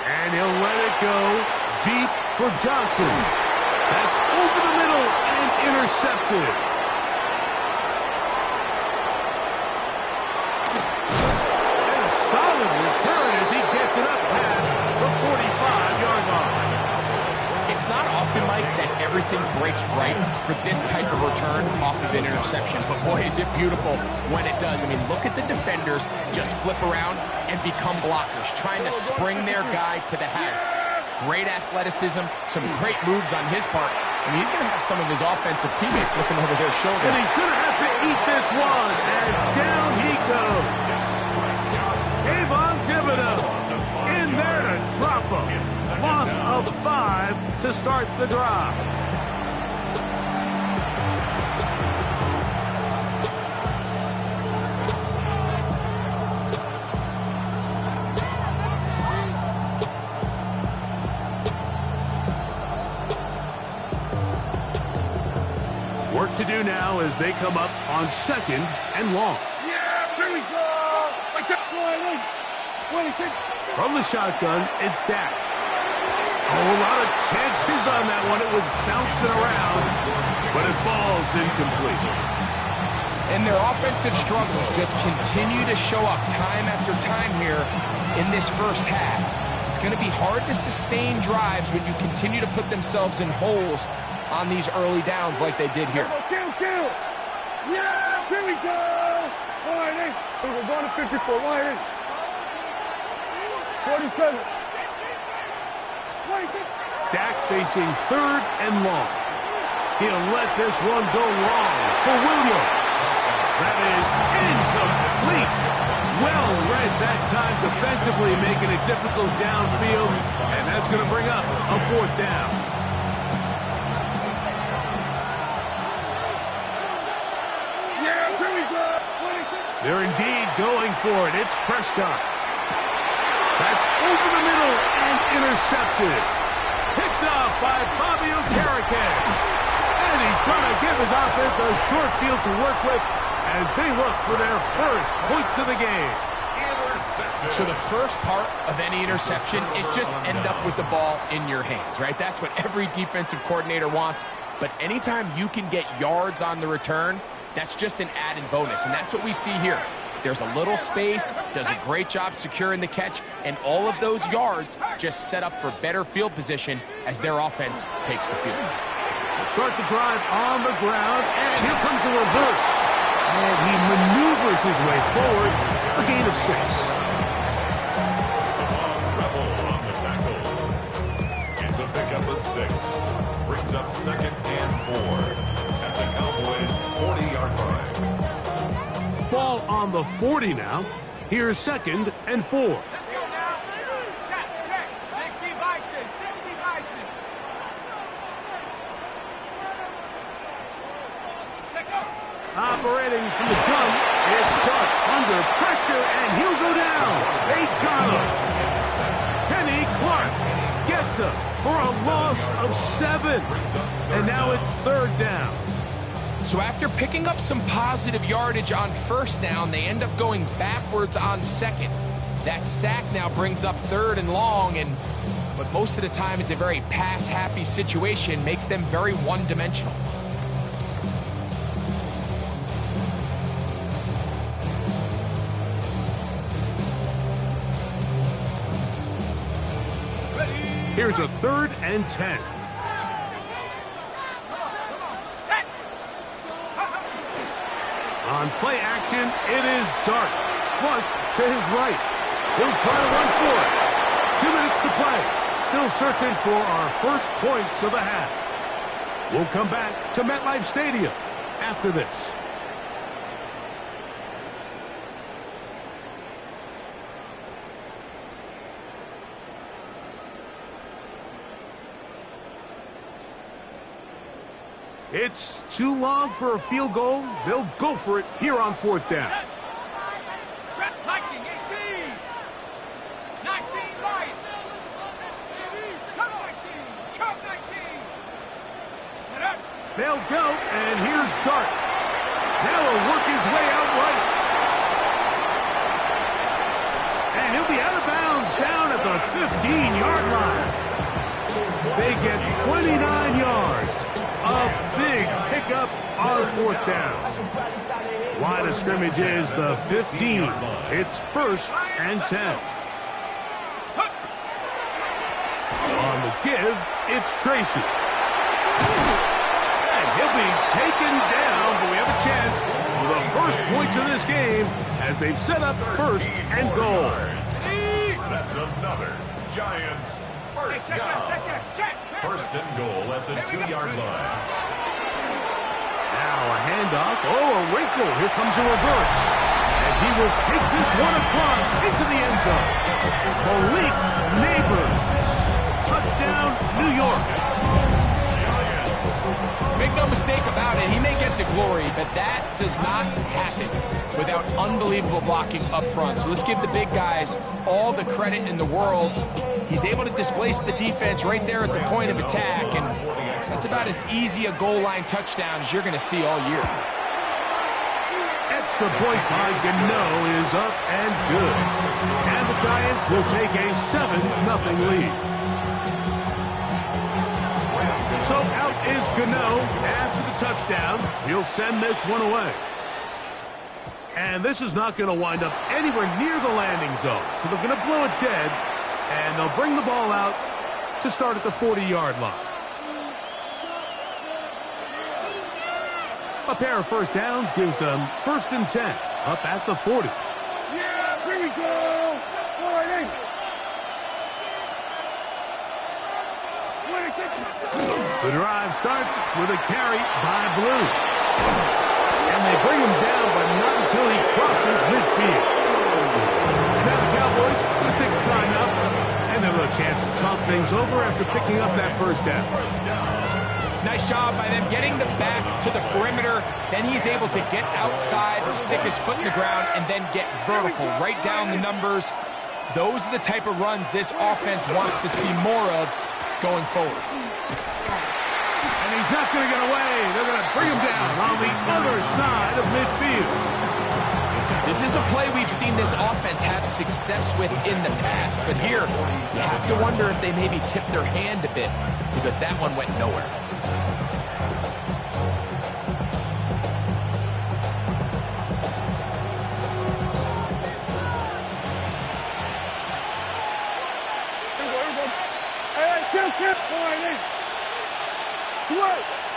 And he'll let it go deep for Johnson. That's over the middle and intercepted. And a solid return as he gets it up past the 45-yard line. It's not often often, Mike, that everything breaks right for this type of return off of an interception. But boy, is it beautiful when it does. I mean, look at the defenders just flip around and become blockers, trying to spring their guy to the house. Great athleticism, some great moves on his part. I mean, he's going to have some of his offensive teammates looking over their shoulder. And he's going to have to eat this one, and down he goes. Kayvon Thibodeaux in there to drop him. Loss of 5 to start the drive. Work to do now as they come up on 2nd and long. Yeah, here we go. From the shotgun, it's Dak. Oh, a lot of chances on that one. It was bouncing around, but it falls incomplete. And their offensive struggles just continue to show up time after time here in this first half. It's going to be hard to sustain drives when you continue to put themselves in holes on these early downs like they did here. Kill. Yeah, here we go. Line in. We're going to 54. Line in. 47. Dak facing 3rd and long. He'll let this one go long for Williams. That is incomplete. Well read that time defensively, making it difficult downfield, and that's going to bring up a 4th down. Yeah, here we go. They're indeed going for it. It's Prescott. That's over the middle and intercepted. Picked off by Bobby Okereke. And he's going to give his offense a short field to work with as they look for their first points of the game. So the first part of any interception is just end up with the ball in your hands, right? That's what every defensive coordinator wants. But anytime you can get yards on the return, that's just an added bonus. And that's what we see here. There's a little space, does a great job securing the catch, and all of those yards just set up for better field position as their offense takes the field. Start the drive on the ground, and here comes a reverse. And he maneuvers his way forward, a gain of 6. Rebel on the tackle. It's a pickup of 6. Brings up 2nd and 4 at the Cowboys' 40-yard line. Ball on the 40 now. Here's 2nd and 4. Let's go now. Check. 60 Bison. Check up. Operating from the gun, it's Dart under pressure, and he'll go down. They got him. Kenny Clark gets him for a loss of 7. And now it's 3rd down. So after picking up some positive yardage on 1st down, they end up going backwards on 2nd. That sack now brings up 3rd and long, and what most of the time is a very pass-happy situation makes them very one-dimensional. Here's a 3rd and 10. On play action, it is Dart. Flush to his right. He'll try to run for it. 2 minutes to play. Still searching for our first points of the half. We'll come back to MetLife Stadium after this. It's too long for a field goal. They'll go for it here on 4th down. Viking 18. 19 Lion. Come 19. They'll go, and here's Dart. Now he'll work his way out right. And he'll be out of bounds down at the 15-yard line. They get 29 yards. A big pickup on 4th down. Line of scrimmage is the 15. It's 1st and 10. On the give, it's Tracy. And he'll be taken down, but we have a chance for the first points of this game as they've set up first and goal. That's another Giants first down. First and goal at the 2-yard line. Now a handoff. Oh, a wrinkle. Here comes a reverse. And he will take this one across into the end zone. Malik Neighbors. Touchdown, New York. Make no mistake about it, he may get the glory, but that does not happen without unbelievable blocking up front. So let's give the big guys all the credit in the world. He's able to displace the defense right there at the point of attack, and that's about as easy a goal line touchdown as you're going to see all year. Extra point by Gano is up and good. And the Giants will take a 7-0 lead. So out is Gano after the touchdown. He'll send this one away. And this is not going to wind up anywhere near the landing zone. So they're going to blow it dead, and they'll bring the ball out to start at the 40-yard line. A pair of first downs gives them 1st and 10 up at the 40. Yeah, here we go. All right, The drive starts with a carry by Blue. And they bring him down, but not until he crosses midfield. Now the Cowboys will take a timeout, and they'll have a chance to talk things over after picking up that first down. Nice job by them getting the back to the perimeter. Then he's able to get outside, stick his foot in the ground, and then get vertical, right down the numbers. Those are the type of runs this offense wants to see more of going forward. And he's not going to get away. They're going to bring him down on the other side of midfield. This is a play we've seen this offense have success with in the past, but here you have to wonder if they maybe tipped their hand a bit because that one went nowhere. Chip, boy,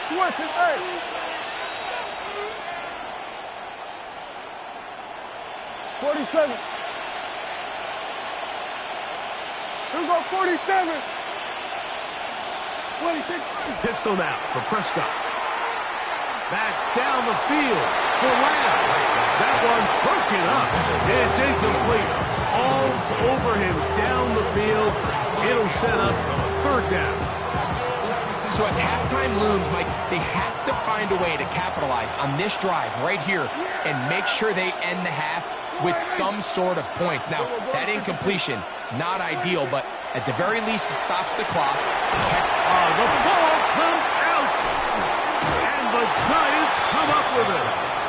Sweat today. $47. Here we go, 47. 26. Pistol now for Prescott. Back down the field for Lamb. That one broken up. It's incomplete. All over him down the field. It'll set up 3rd down. So as halftime looms, Mike, they have to find a way to capitalize on this drive right here and make sure they end the half with some sort of points. Now, that incompletion, not ideal, but at the very least, it stops the clock. The ball comes out, and the Giants come up with it.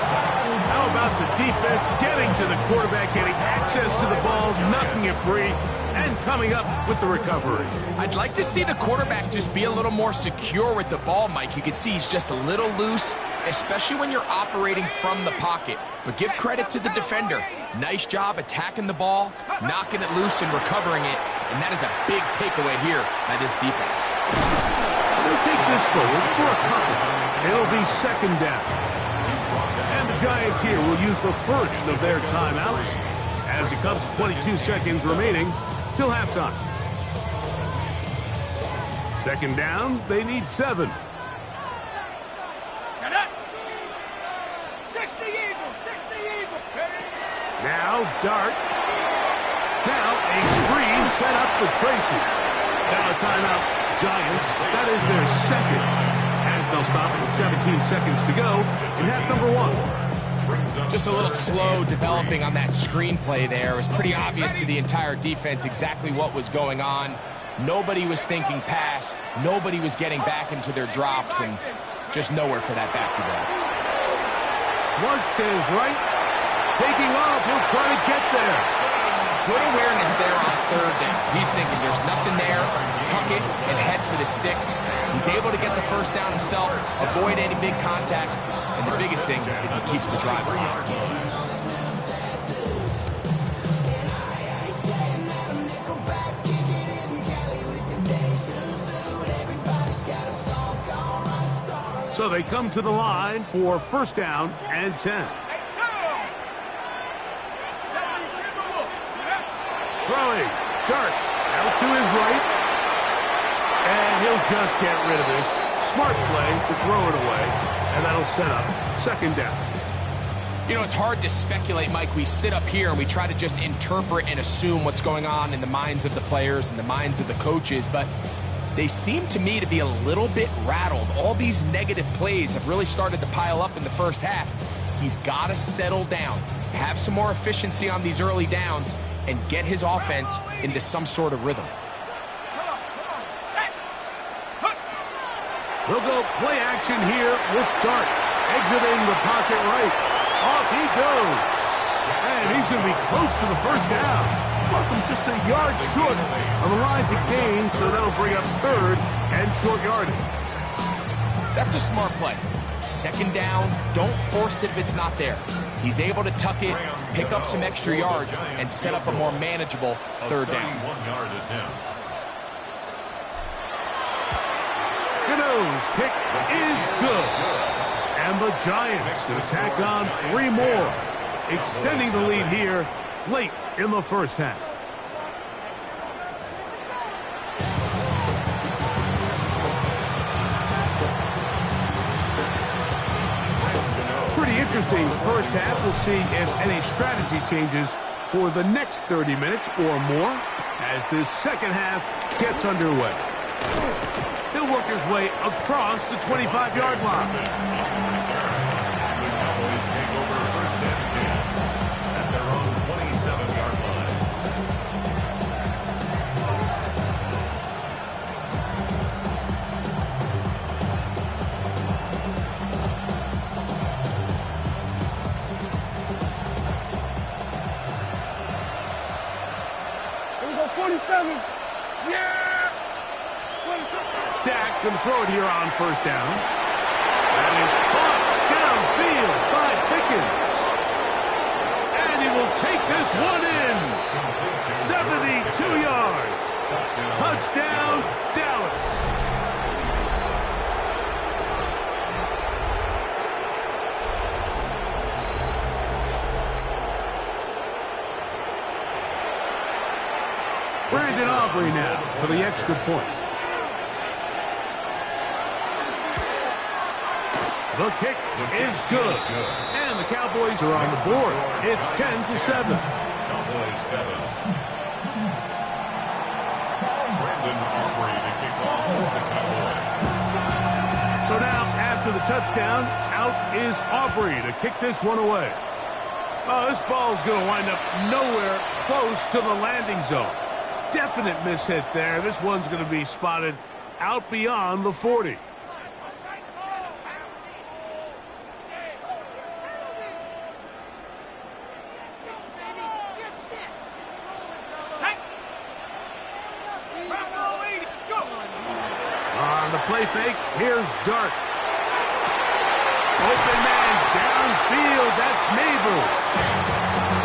How about the defense getting to the quarterback, getting access to the ball, knocking it free, and coming up with the recovery? I'd like to see the quarterback just be a little more secure with the ball, Mike. You can see he's just a little loose, especially when you're operating from the pocket. But give credit to the defender. Nice job attacking the ball, knocking it loose and recovering it. And that is a big takeaway here by this defense. They'll take this forward for a couple. It'll be 2nd down. And the Giants here will use the first of their timeouts as it comes 22 seconds remaining till halftime. 2nd down, they need 7. 60 Eagles, 60 Eagles. Now Dart. Now a screen set up for Tracy. Now a timeout, Giants. That is their 2nd. As they'll stop with 17 seconds to go in half number 1. Just a little slow developing on that screenplay there. It was pretty obvious to the entire defense exactly what was going on. Nobody was thinking pass. Nobody was getting back into their drops, and just nowhere for that back to go. Flush to his right. Taking off. He'll try to get there. Good awareness there on 3rd down. He's thinking there's nothing there. Tuck it and head for the sticks. He's able to get the first down himself, avoid any big contact, and the biggest thing is he keeps the drive alive. So they come to the line for first down and 10. Throwing. Dart out to his right. And he'll just get rid of this. Smart play to throw it away. And that'll set up second down. You know, it's hard to speculate, Mike. We sit up here and we try to just interpret and assume what's going on in the minds of the players and the minds of the coaches, but they seem to me to be a little bit rattled. All these negative plays have really started to pile up in the first half. He's got to settle down, have some more efficiency on these early downs, and get his offense into some sort of rhythm. We'll go play action here with Dart, exiting the pocket right. Off he goes. And he's going to be close to the first down. Welcome just a yard short of the line to gain, so that'll bring up third and short yardage. That's a smart play. Second down, don't force it if it's not there. He's able to tuck it, pick up some extra yards, and set up a more manageable third down. Yard attempt. Gano's kick is good. And the Giants to tack on 3 more, extending the lead here late in the first half. Pretty interesting first half. We'll see if any strategy changes for the next 30 minutes or more as this second half gets underway. He'll work his way across the 25-yard line. The Cowboys take over first and 10 at their own 27-yard line. Here we go, 47. Yeah! Dak going to throw it here on first down. That is caught downfield by Pickens. And he will take this one in. 72 yards. Touchdown, Dallas. Brandon Aubrey now for the extra point. The kick is good. And the Cowboys are on the board. It's 10-7. Cowboys 7. Brandon Aubrey to kick off for the Cowboys. So now, after the touchdown, out is Aubrey to kick this one away. Oh, this ball's going to wind up nowhere close to the landing zone. Definite mishit there. This one's going to be spotted out beyond the 40. On the play fake, here's Dart. Open man downfield, that's Neighbors.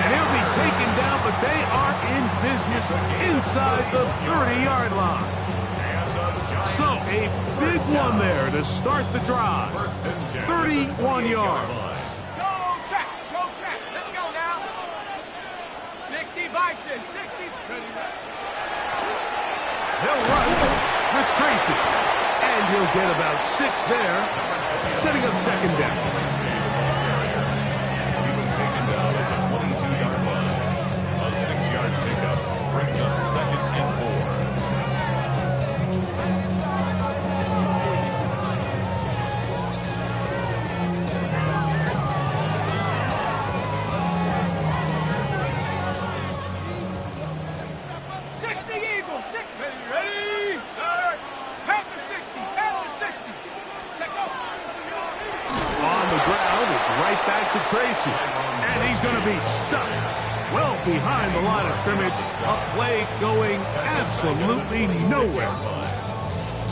And he'll be taken down, but they are in business inside the 30-yard line. So a big one there to start the drive. 31 yards. Go check, let's go now. 60 Bison, 60's ready. He'll run with Tracy. And he'll get about 6 there, setting up second down. He was taken down at the 22-yard line. A 6-yard pickup brings up second and 4. Right back to Tracy. And he's going to be stuck well behind the line of scrimmage. A play going absolutely nowhere.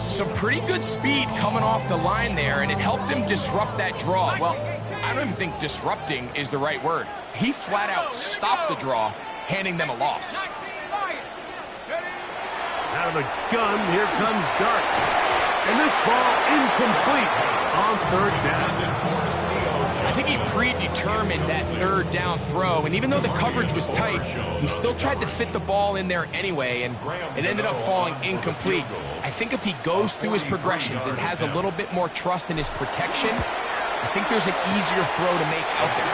Some pretty good speed coming off the line there, and it helped him disrupt that draw. Well, I don't even think disrupting is the right word. He flat out stopped the draw, handing them a loss. Out of the gun, here comes Dart. And this ball incomplete. on third down. I think he predetermined that third down throw, and even though the coverage was tight, he still tried to fit the ball in there anyway, and it ended up falling incomplete. I think if he goes through his progressions and has a little bit more trust in his protection, I think there's an easier throw to make out there.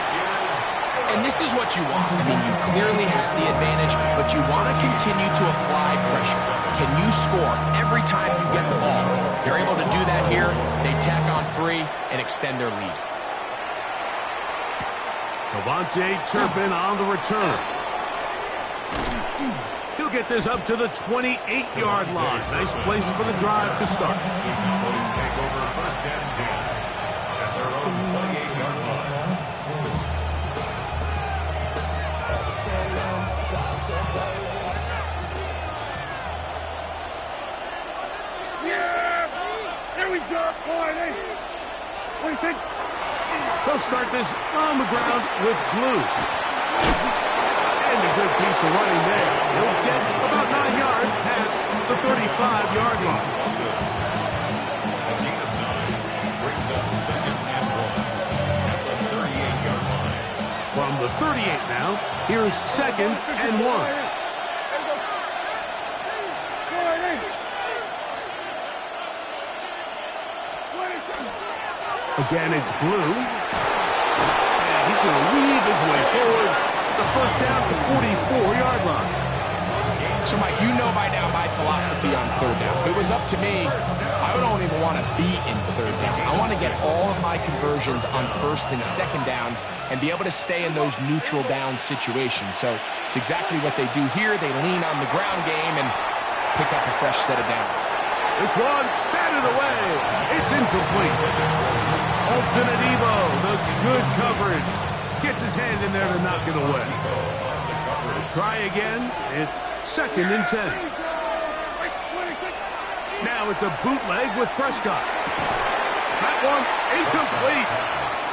And this is what you want. I mean, you clearly have the advantage, but you want to continue to apply pressure. Can you score every time you get the ball? They're able to do that here. They tack on 3 and extend their lead. Devontae Turpin on the return. He'll get this up to the 28-yard line. Nice place for the drive to start. Cowboys take over first and 10 at their own 28-yard line. Yeah! There we go, boy. Hey. What do you think? They'll start this on the ground with Blue. And a good piece of running there. He'll get about 9 yards past the 35-yard line. A gain of 9 brings up second and 1 at the 38-yard line. From the 38 now, here's second and 1. Again, it's Blue. And he's going to weave his way forward. It's a first down to the 44-yard line. So, Mike, you know by now my philosophy on third down. If it was up to me, I don't even want to be in third down. I want to get all of my conversions on first and second down and be able to stay in those neutral down situations. So it's exactly what they do here. They lean on the ground game and pick up a fresh set of downs. This one, batted away. It's incomplete. Olsen Adebo, the good coverage. Gets his hand in there to knock it away. Try again. It's second and 10. Now it's a bootleg with Prescott. That one, incomplete.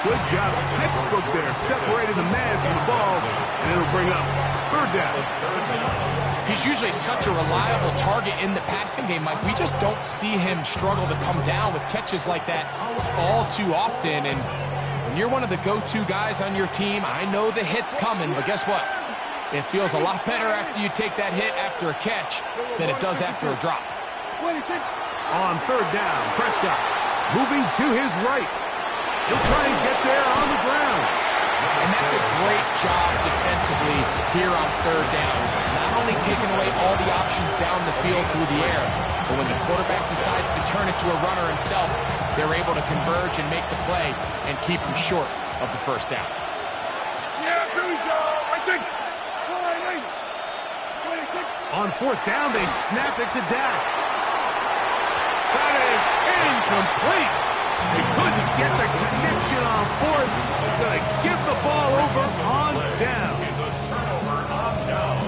Good job. Textbook there, separating the man from the ball, and it'll bring up third down. He's usually such a reliable target in the passing game, Mike. We just don't see him struggle to come down with catches like that all too often. And when you're one of the go-to guys on your team, I know the hit's coming, but guess what? It feels a lot better after you take that hit after a catch than it does after a drop. On third down, Prescott moving to his right. He'll try and get there on the ground. And that's a great job defensively here on third down. Not only taking away all the options down the field through the air, but when the quarterback decides to turn it to a runner himself, they're able to converge and make the play and keep him short of the first down. Yeah, here we go. I think. On fourth down, they snap it to Dak. That is incomplete. They couldn't get the connection on fourth. Going to give the ball over on down. It's a turnover on down.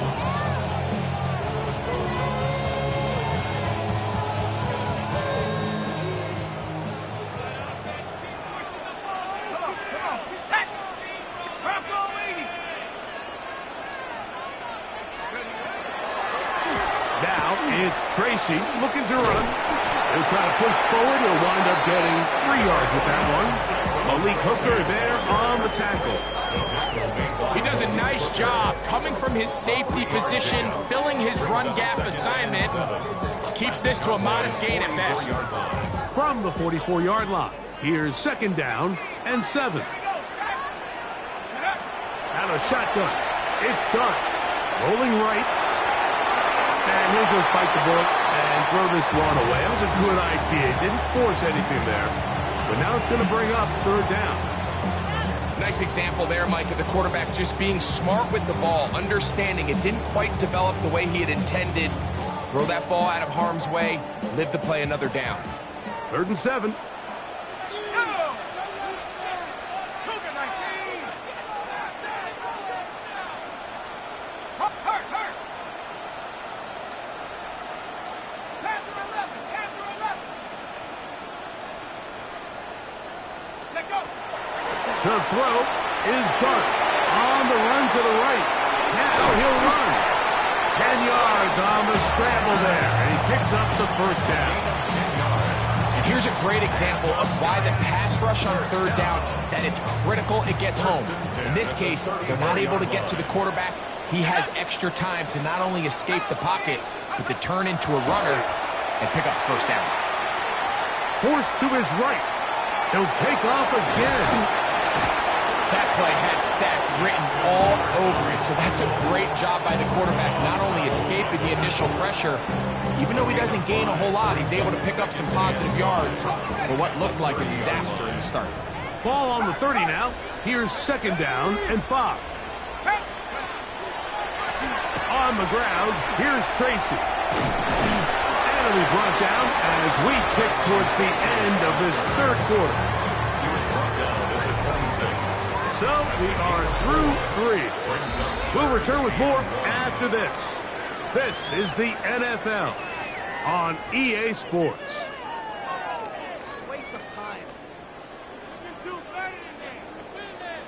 Now it's Tracy looking to run. He'll try to push forward. He'll wind up getting 3 yards with that one. Malik Hooker there on the tackle. He does a nice job coming from his safety position, filling his run gap assignment. Keeps this to a modest gain at best. From the 44-yard line, here's second down and 7. Out of shotgun. It's done. Rolling right. And he'll just bite the bullet and throw this one away. That was a good idea. Didn't force anything there. But now it's going to bring up third down. Nice example there, Mike, of the quarterback just being smart with the ball, understanding it didn't quite develop the way he had intended. Throw that ball out of harm's way, live to play another down. Third and 7. The throw is done. On the run to the right. Now he'll run. 10 yards on the scramble there. And he picks up the first down. If here's a great example of why the pass rush on third down, that it's critical it gets home. In this case, they're not able to get to the quarterback. He has extra time to not only escape the pocket, but to turn into a runner and pick up the first down. Forced to his right. He'll take off again. That play had sack written all over it, so that's a great job by the quarterback, not only escaping the initial pressure, even though he doesn't gain a whole lot, he's able to pick up some positive yards for what looked like a disaster in the start. Ball on the 30 now. Here's 2nd down and 5. On the ground, here's Tracy. And he'll be brought down as we tick towards the end of this third quarter. So we are through 3. We'll return with more after this. This is the NFL on EA Sports. Waste of time. You can do better than that.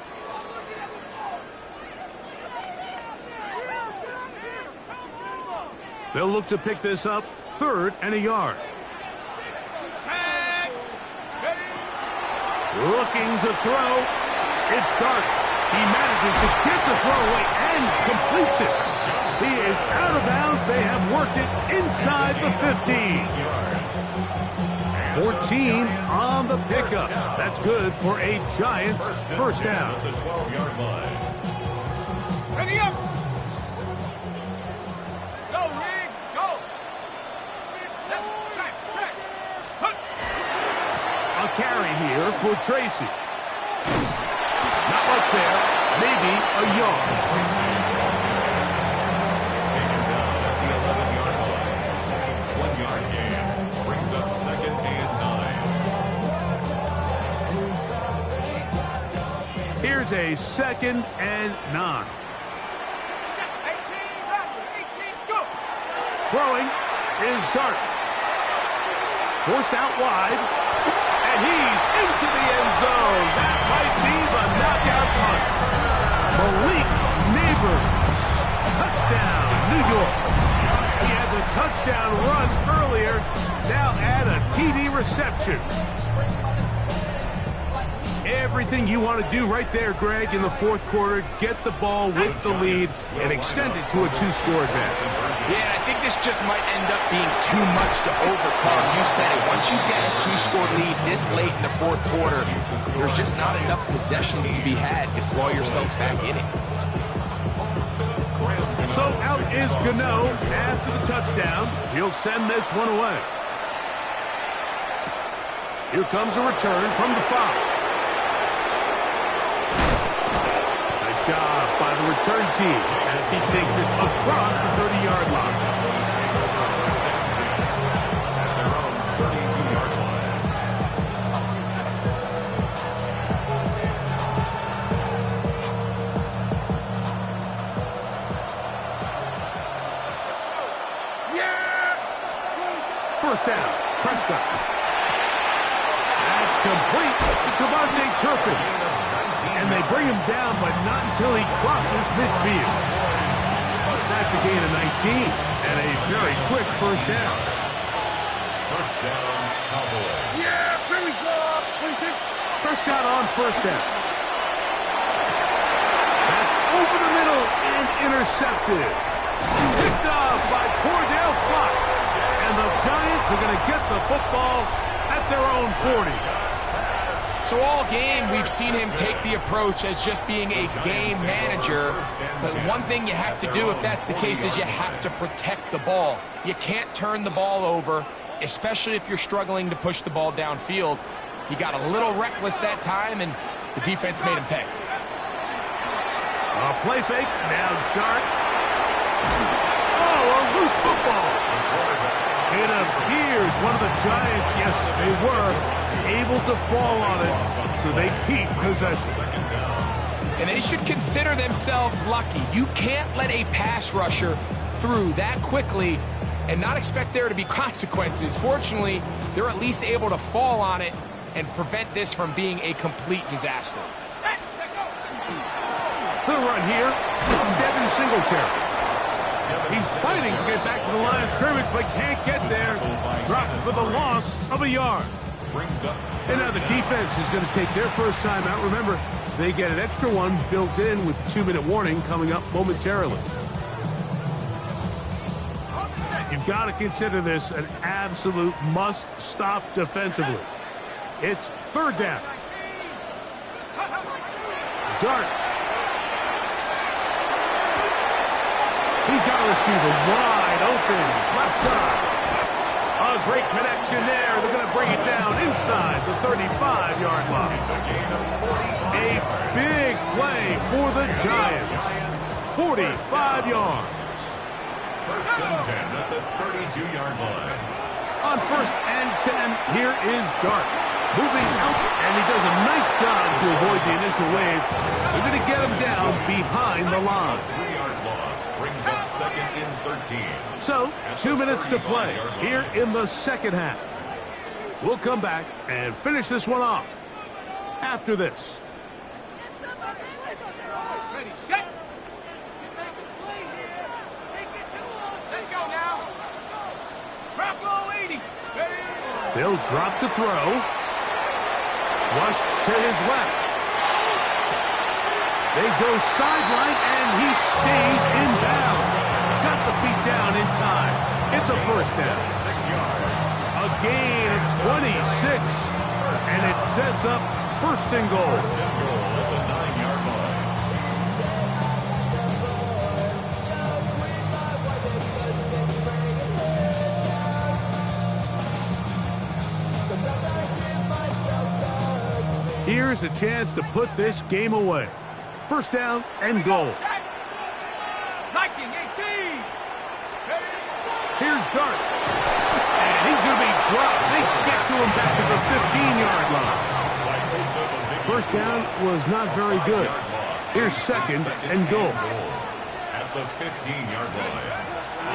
They'll look to pick this up 3rd and a yard. Looking to throw. It's Dart. He manages to get the throw away and completes it. He is out of bounds. They have worked it inside the 15. 14 on the pickup. That's good for a Giants first down. At the 12-yard line. Ready up. Go, Nick. Go. Let's track. A carry here for Tracy. Not much there. Maybe a yard. Taken down at the 11-yard line. 1-yard gain. Brings up 2nd and 9. Here's a 2nd and 9. 18, go. Throwing is Dart. Forced out wide. And he's into the end zone. That might be the knockout punch. Malik Neighbors. Touchdown, New York. He has a touchdown run earlier. Now add a TD reception. Everything you want to do right there, Greg, in the 4th quarter. Get the ball with the lead and extend it to a 2-score advantage. Yeah, and I think this just might end up being too much to overcome. You said it. Once you get a 2-score lead this late in the 4th quarter, there's just not enough possessions to be had to claw yourself back in it. So out is Gano after the touchdown. He'll send this one away. Here comes a return from the 5. Job by the return team as he takes it across the 30-yard line. At their own 32-yard line. First down, Prescott. That's complete to Cavante Turpin. And they bring him down, but not until he crosses midfield. That's a gain of 19 and a very quick first down. First down, Cowboys. Yeah, here we go. Prescott on first down. That's over the middle and intercepted. Picked off by Cordell Flott. And the Giants are going to get the football at their own 40. So all game, we've seen him take the approach as just being a game manager. But one thing you have to do if that's the case is you have to protect the ball. You can't turn the ball over, especially if you're struggling to push the ball downfield. He got a little reckless that time, and the defense made him pay. A play fake, now Dart. Oh, a loose football. It appears one of the Giants, yes, they were able to fall on it, so they keep possession. And they should consider themselves lucky. You can't let a pass rusher through that quickly and not expect there to be consequences. Fortunately, they're at least able to fall on it and prevent this from being a complete disaster. The run here from Devin Singletary. He's fighting to get back to the line of scrimmage, but can't get there. Dropped for the loss of a yard. brings up And now the defense is going to take their first time out. Remember, they get an extra one built in with the 2-minute warning coming up momentarily. You've got to consider this an absolute must-stop defensively. It's third down. Dart. He's got a receiver wide open, left side. A great connection there. They're going to bring it down inside the 35-yard line. A big play for the Giants. 45 yards. First and 10 at the 32-yard line. On first and 10, here is Dart. Moving out, and he does a nice job to avoid the initial wave. They're going to get him down behind the line. 3-yard loss brings up second and 13. So, 2 minutes to play here in the second half. We'll come back and finish this one off after this. Ready, set. Let's go now. Crop 80. They'll drop to throw. Flushed to his left. They go sideline, and he stays in bounds. Got the feet down in time. It's a first down. 6 yards. A gain of 26. And it sets up first and goal. First and goal at the 9-yard line. Here's a chance to put this game away. First down and goal. Liking 18. Here's Dart. And he's going to be dropped. They get to him back at the 15-yard line. First down was not very good. Here's second and goal. At the 15-yard line.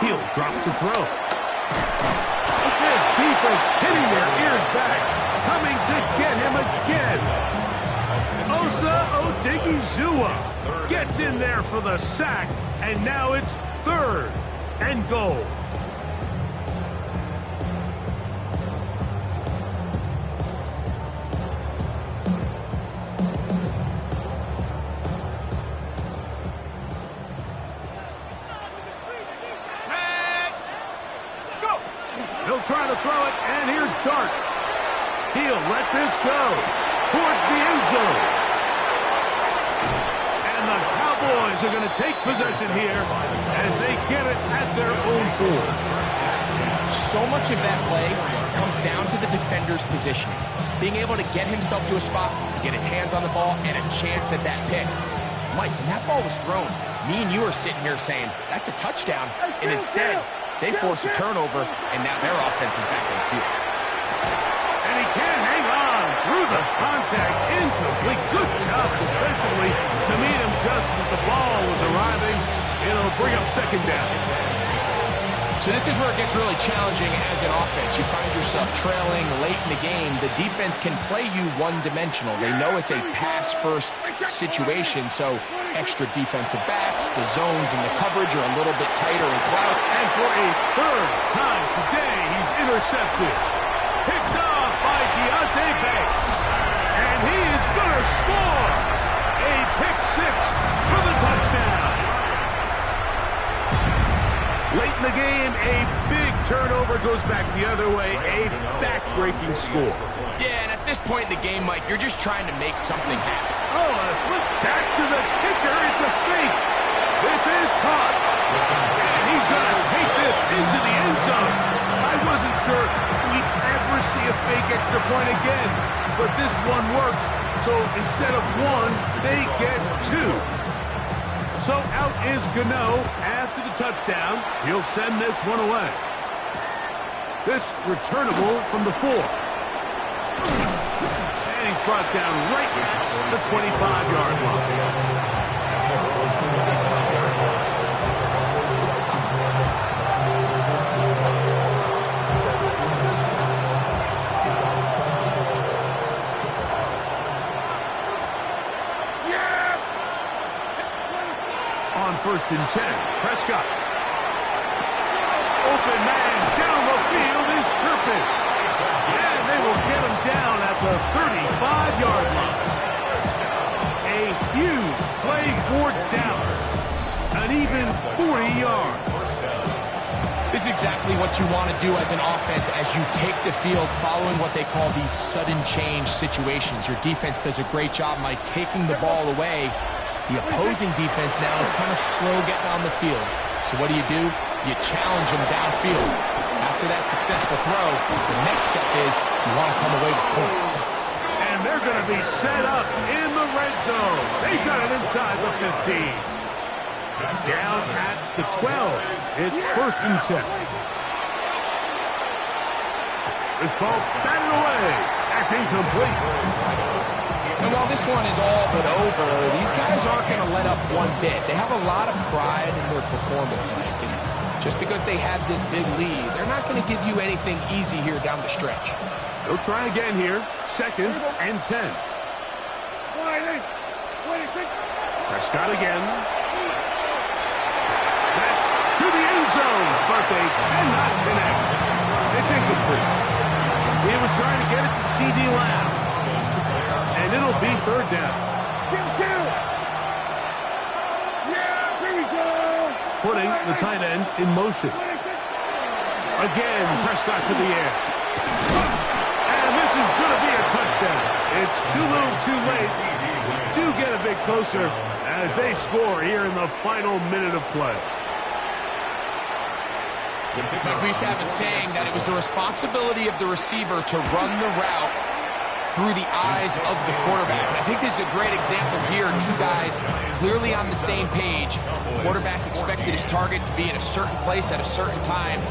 He'll drop to throw. This defense hitting their ears back. Coming to get him again. Osa Odighizuwa gets in there for the sack, and now it's third and goal. He'll try to throw it, and here's Dart. He'll let this go towards the end zone. And the Cowboys are going to take possession here as they get it at their own 4. So much of that play comes down to the defender's positioning. Being able to get himself to a spot, to get his hands on the ball, and a chance at that pick. Mike, when that ball was thrown, me and you are sitting here saying, that's a touchdown. And instead, they force a turnover, and now their offense is back on the field. And he can't hang on through the contact. Incomplete. Good job defensively to meet him just as the ball was arriving. It'll bring up second down. So this is where it gets really challenging as an offense. You find yourself trailing late in the game. The defense can play you one-dimensional. They know it's a pass-first situation, so extra defensive backs, the zones and the coverage are a little bit tighter in clout. And for a third time today, he's intercepted. Picked off by Deontay Banks. And he is going to score. A pick six for the touchdown. Late in the game, a big turnover goes back the other way. A back-breaking score. Yeah, and at this point in the game, Mike, you're just trying to make something happen. Oh, a flip back to the kicker. It's a fake. This is caught. And he's going to take this into the end zone. I wasn't sure we'd ever see a fake extra point again. But this one works. So instead of one, they get two. So out is Gano after the touchdown. He'll send this one away. This returnable from the 4. And he's brought down right at the 25-yard line. On first and 10, Prescott. Open man down the field is chirping. And they will get him the 35-yard line. A huge play for Dallas. An even 40 yards. This is exactly what you want to do as an offense as you take the field following what they call these sudden change situations. Your defense does a great job, Mike, taking the ball away. The opposing defense now is kind of slow getting on the field. So what do? You challenge them downfield. After that successful throw, the next step is you want to come away with points. And they're going to be set up in the red zone. They've got it inside the 50s. Down at the 12. It's 1st and 10. This ball's batted away. That's incomplete. And while this one is all but over, these guys aren't going to let up one bit. They have a lot of pride in their performance, Mike. And just because they had this big lead, they're not going to give you anything easy here down the stretch. They'll try again here. 2nd and 10. Prescott again. That's to the end zone, but they cannot connect. It's incomplete. He was trying to get it to C.D. Lamb. And it'll be 3rd down. Putting the tight end in motion. Again, Prescott to the air. And this is going to be a touchdown. It's too little, too late. Do get a bit closer as they score here in the final minute of play. We used to have a saying that it was the responsibility of the receiver to run the route through the eyes of the quarterback. And I think this is a great example here. Two guys clearly on the same page. The quarterback expected his target to be in a certain place at a certain time.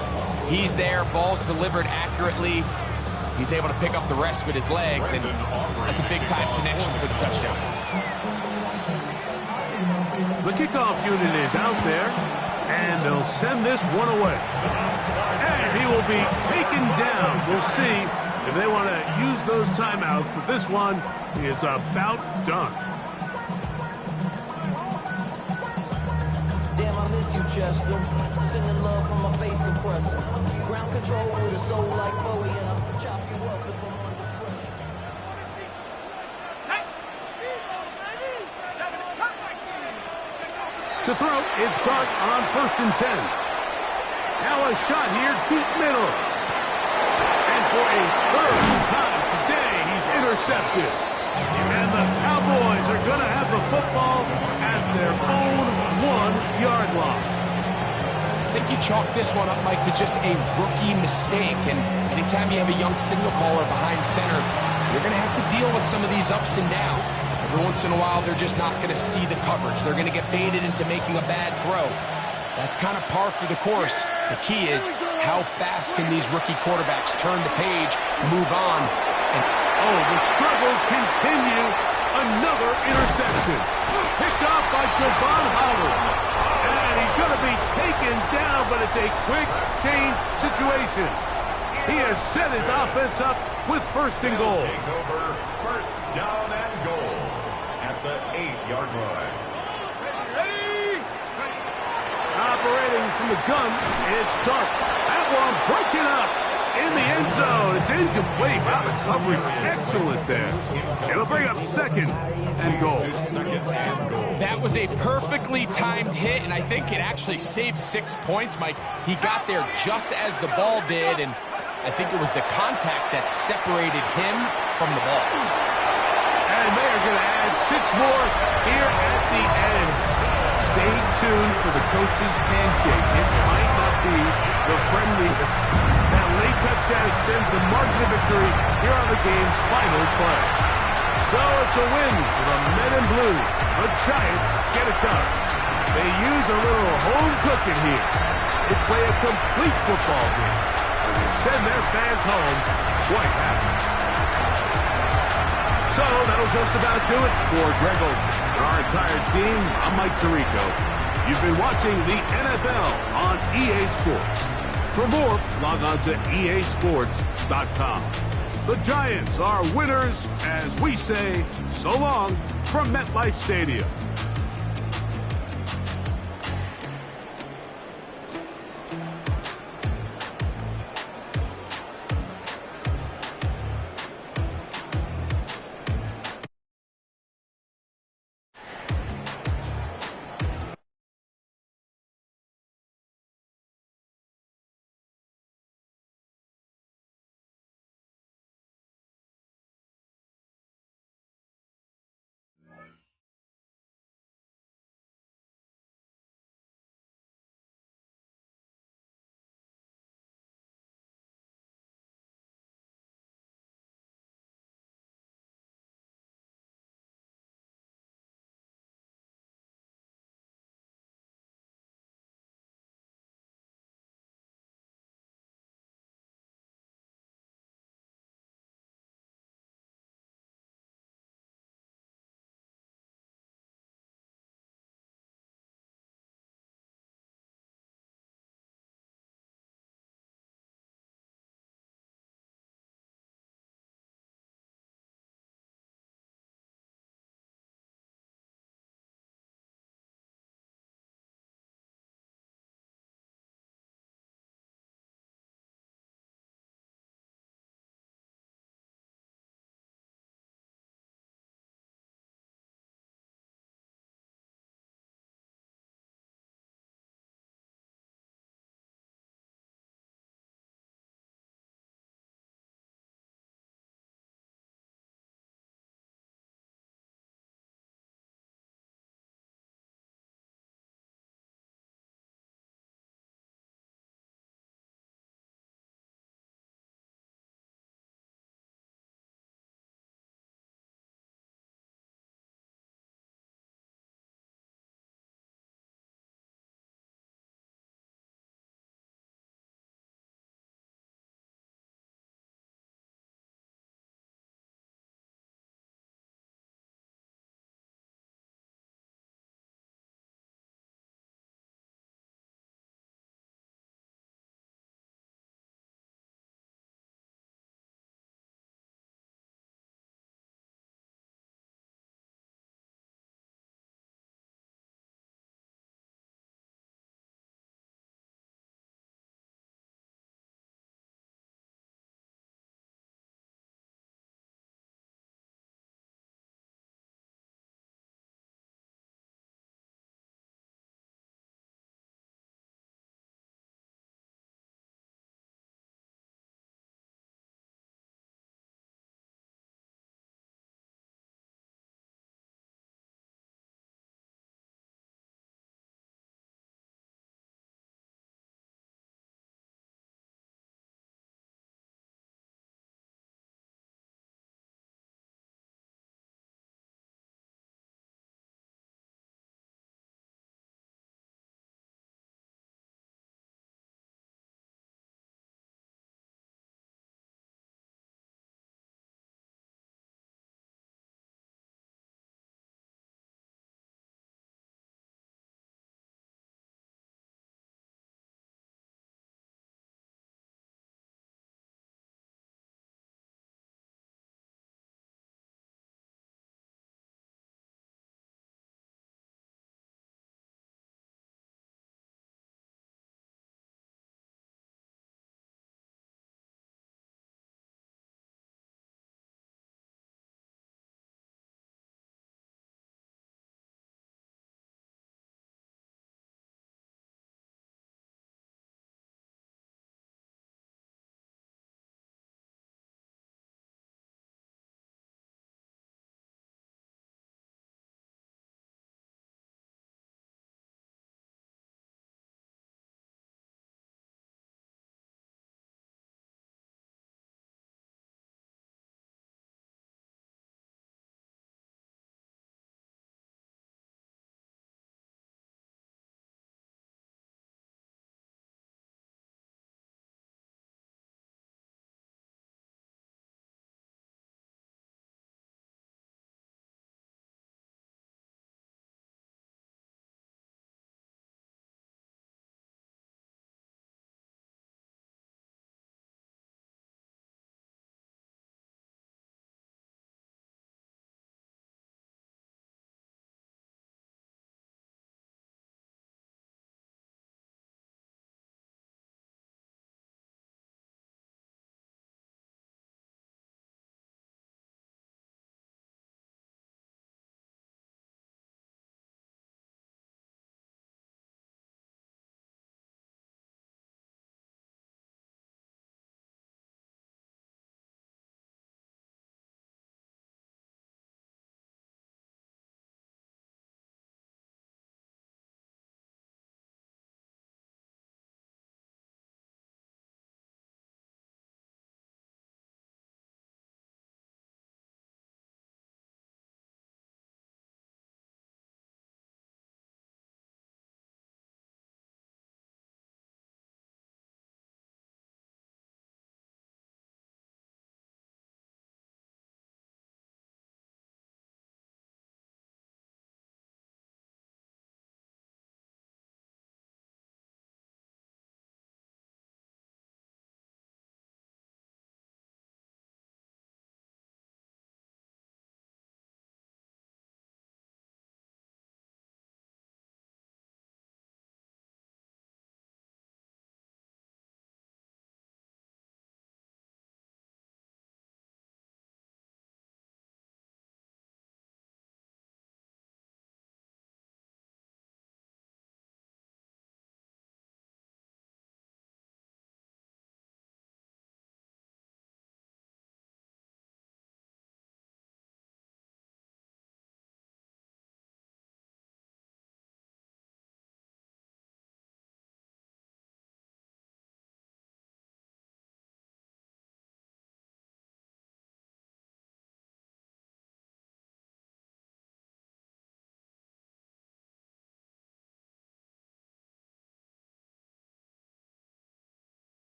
He's there, ball's delivered accurately. He's able to pick up the rest with his legs, and that's a big-time connection for the touchdown. The kickoff unit is out there, and they'll send this one away. And he will be taken down. We'll see if they want to use those timeouts, but this one is about done. Damn, I miss you, Chester. Sending love from my bass compressor. Ground control with a soul like Bowie, and I'll chop you up if I'm under pressure. To throw, it's Clark on 1st and 10. Now a shot here, deep middle. And for a 3rd time today, he's intercepted. And the Cowboys are going to have the football at their own 1-yard line. I think you chalk this one up, Mike, to just a rookie mistake. And anytime you have a young signal caller behind center, you're going to have to deal with some of these ups and downs. Every once in a while, they're just not going to see the coverage. They're going to get baited into making a bad throw. That's kind of par for the course. The key is how fast can these rookie quarterbacks turn the page, move on. And the struggles continue. Another interception. Picked off by Javon Howard. And he's going to be taken down, but it's a quick change situation. He has set his offense up with 1st and goal. Take over 1st down and goal at the 8-yard line. Operating from the gun, it's Dark. That one broken up in the end zone. It's incomplete. Wow, the coverage excellent there. It'll bring up 2nd and goal. That was a perfectly timed hit, and I think it actually saved 6 points, Mike. He got there just as the ball did, and I think it was the contact that separated him from the ball. And they are going to add 6 more here at the end. Stay tuned for the coach's handshake. It might not be the friendliest. That late touchdown extends the margin of victory here on the game's final play. So it's a win for the men in blue. The Giants get it done. They use a little home cooking here. They play a complete football game. And they send their fans home quite happy. So that'll just about do it for Greg Olsen and our entire team. I'm Mike Tirico. You've been watching the NFL on EA Sports. For more, log on to easports.com. The Giants are winners as we say so long from MetLife Stadium.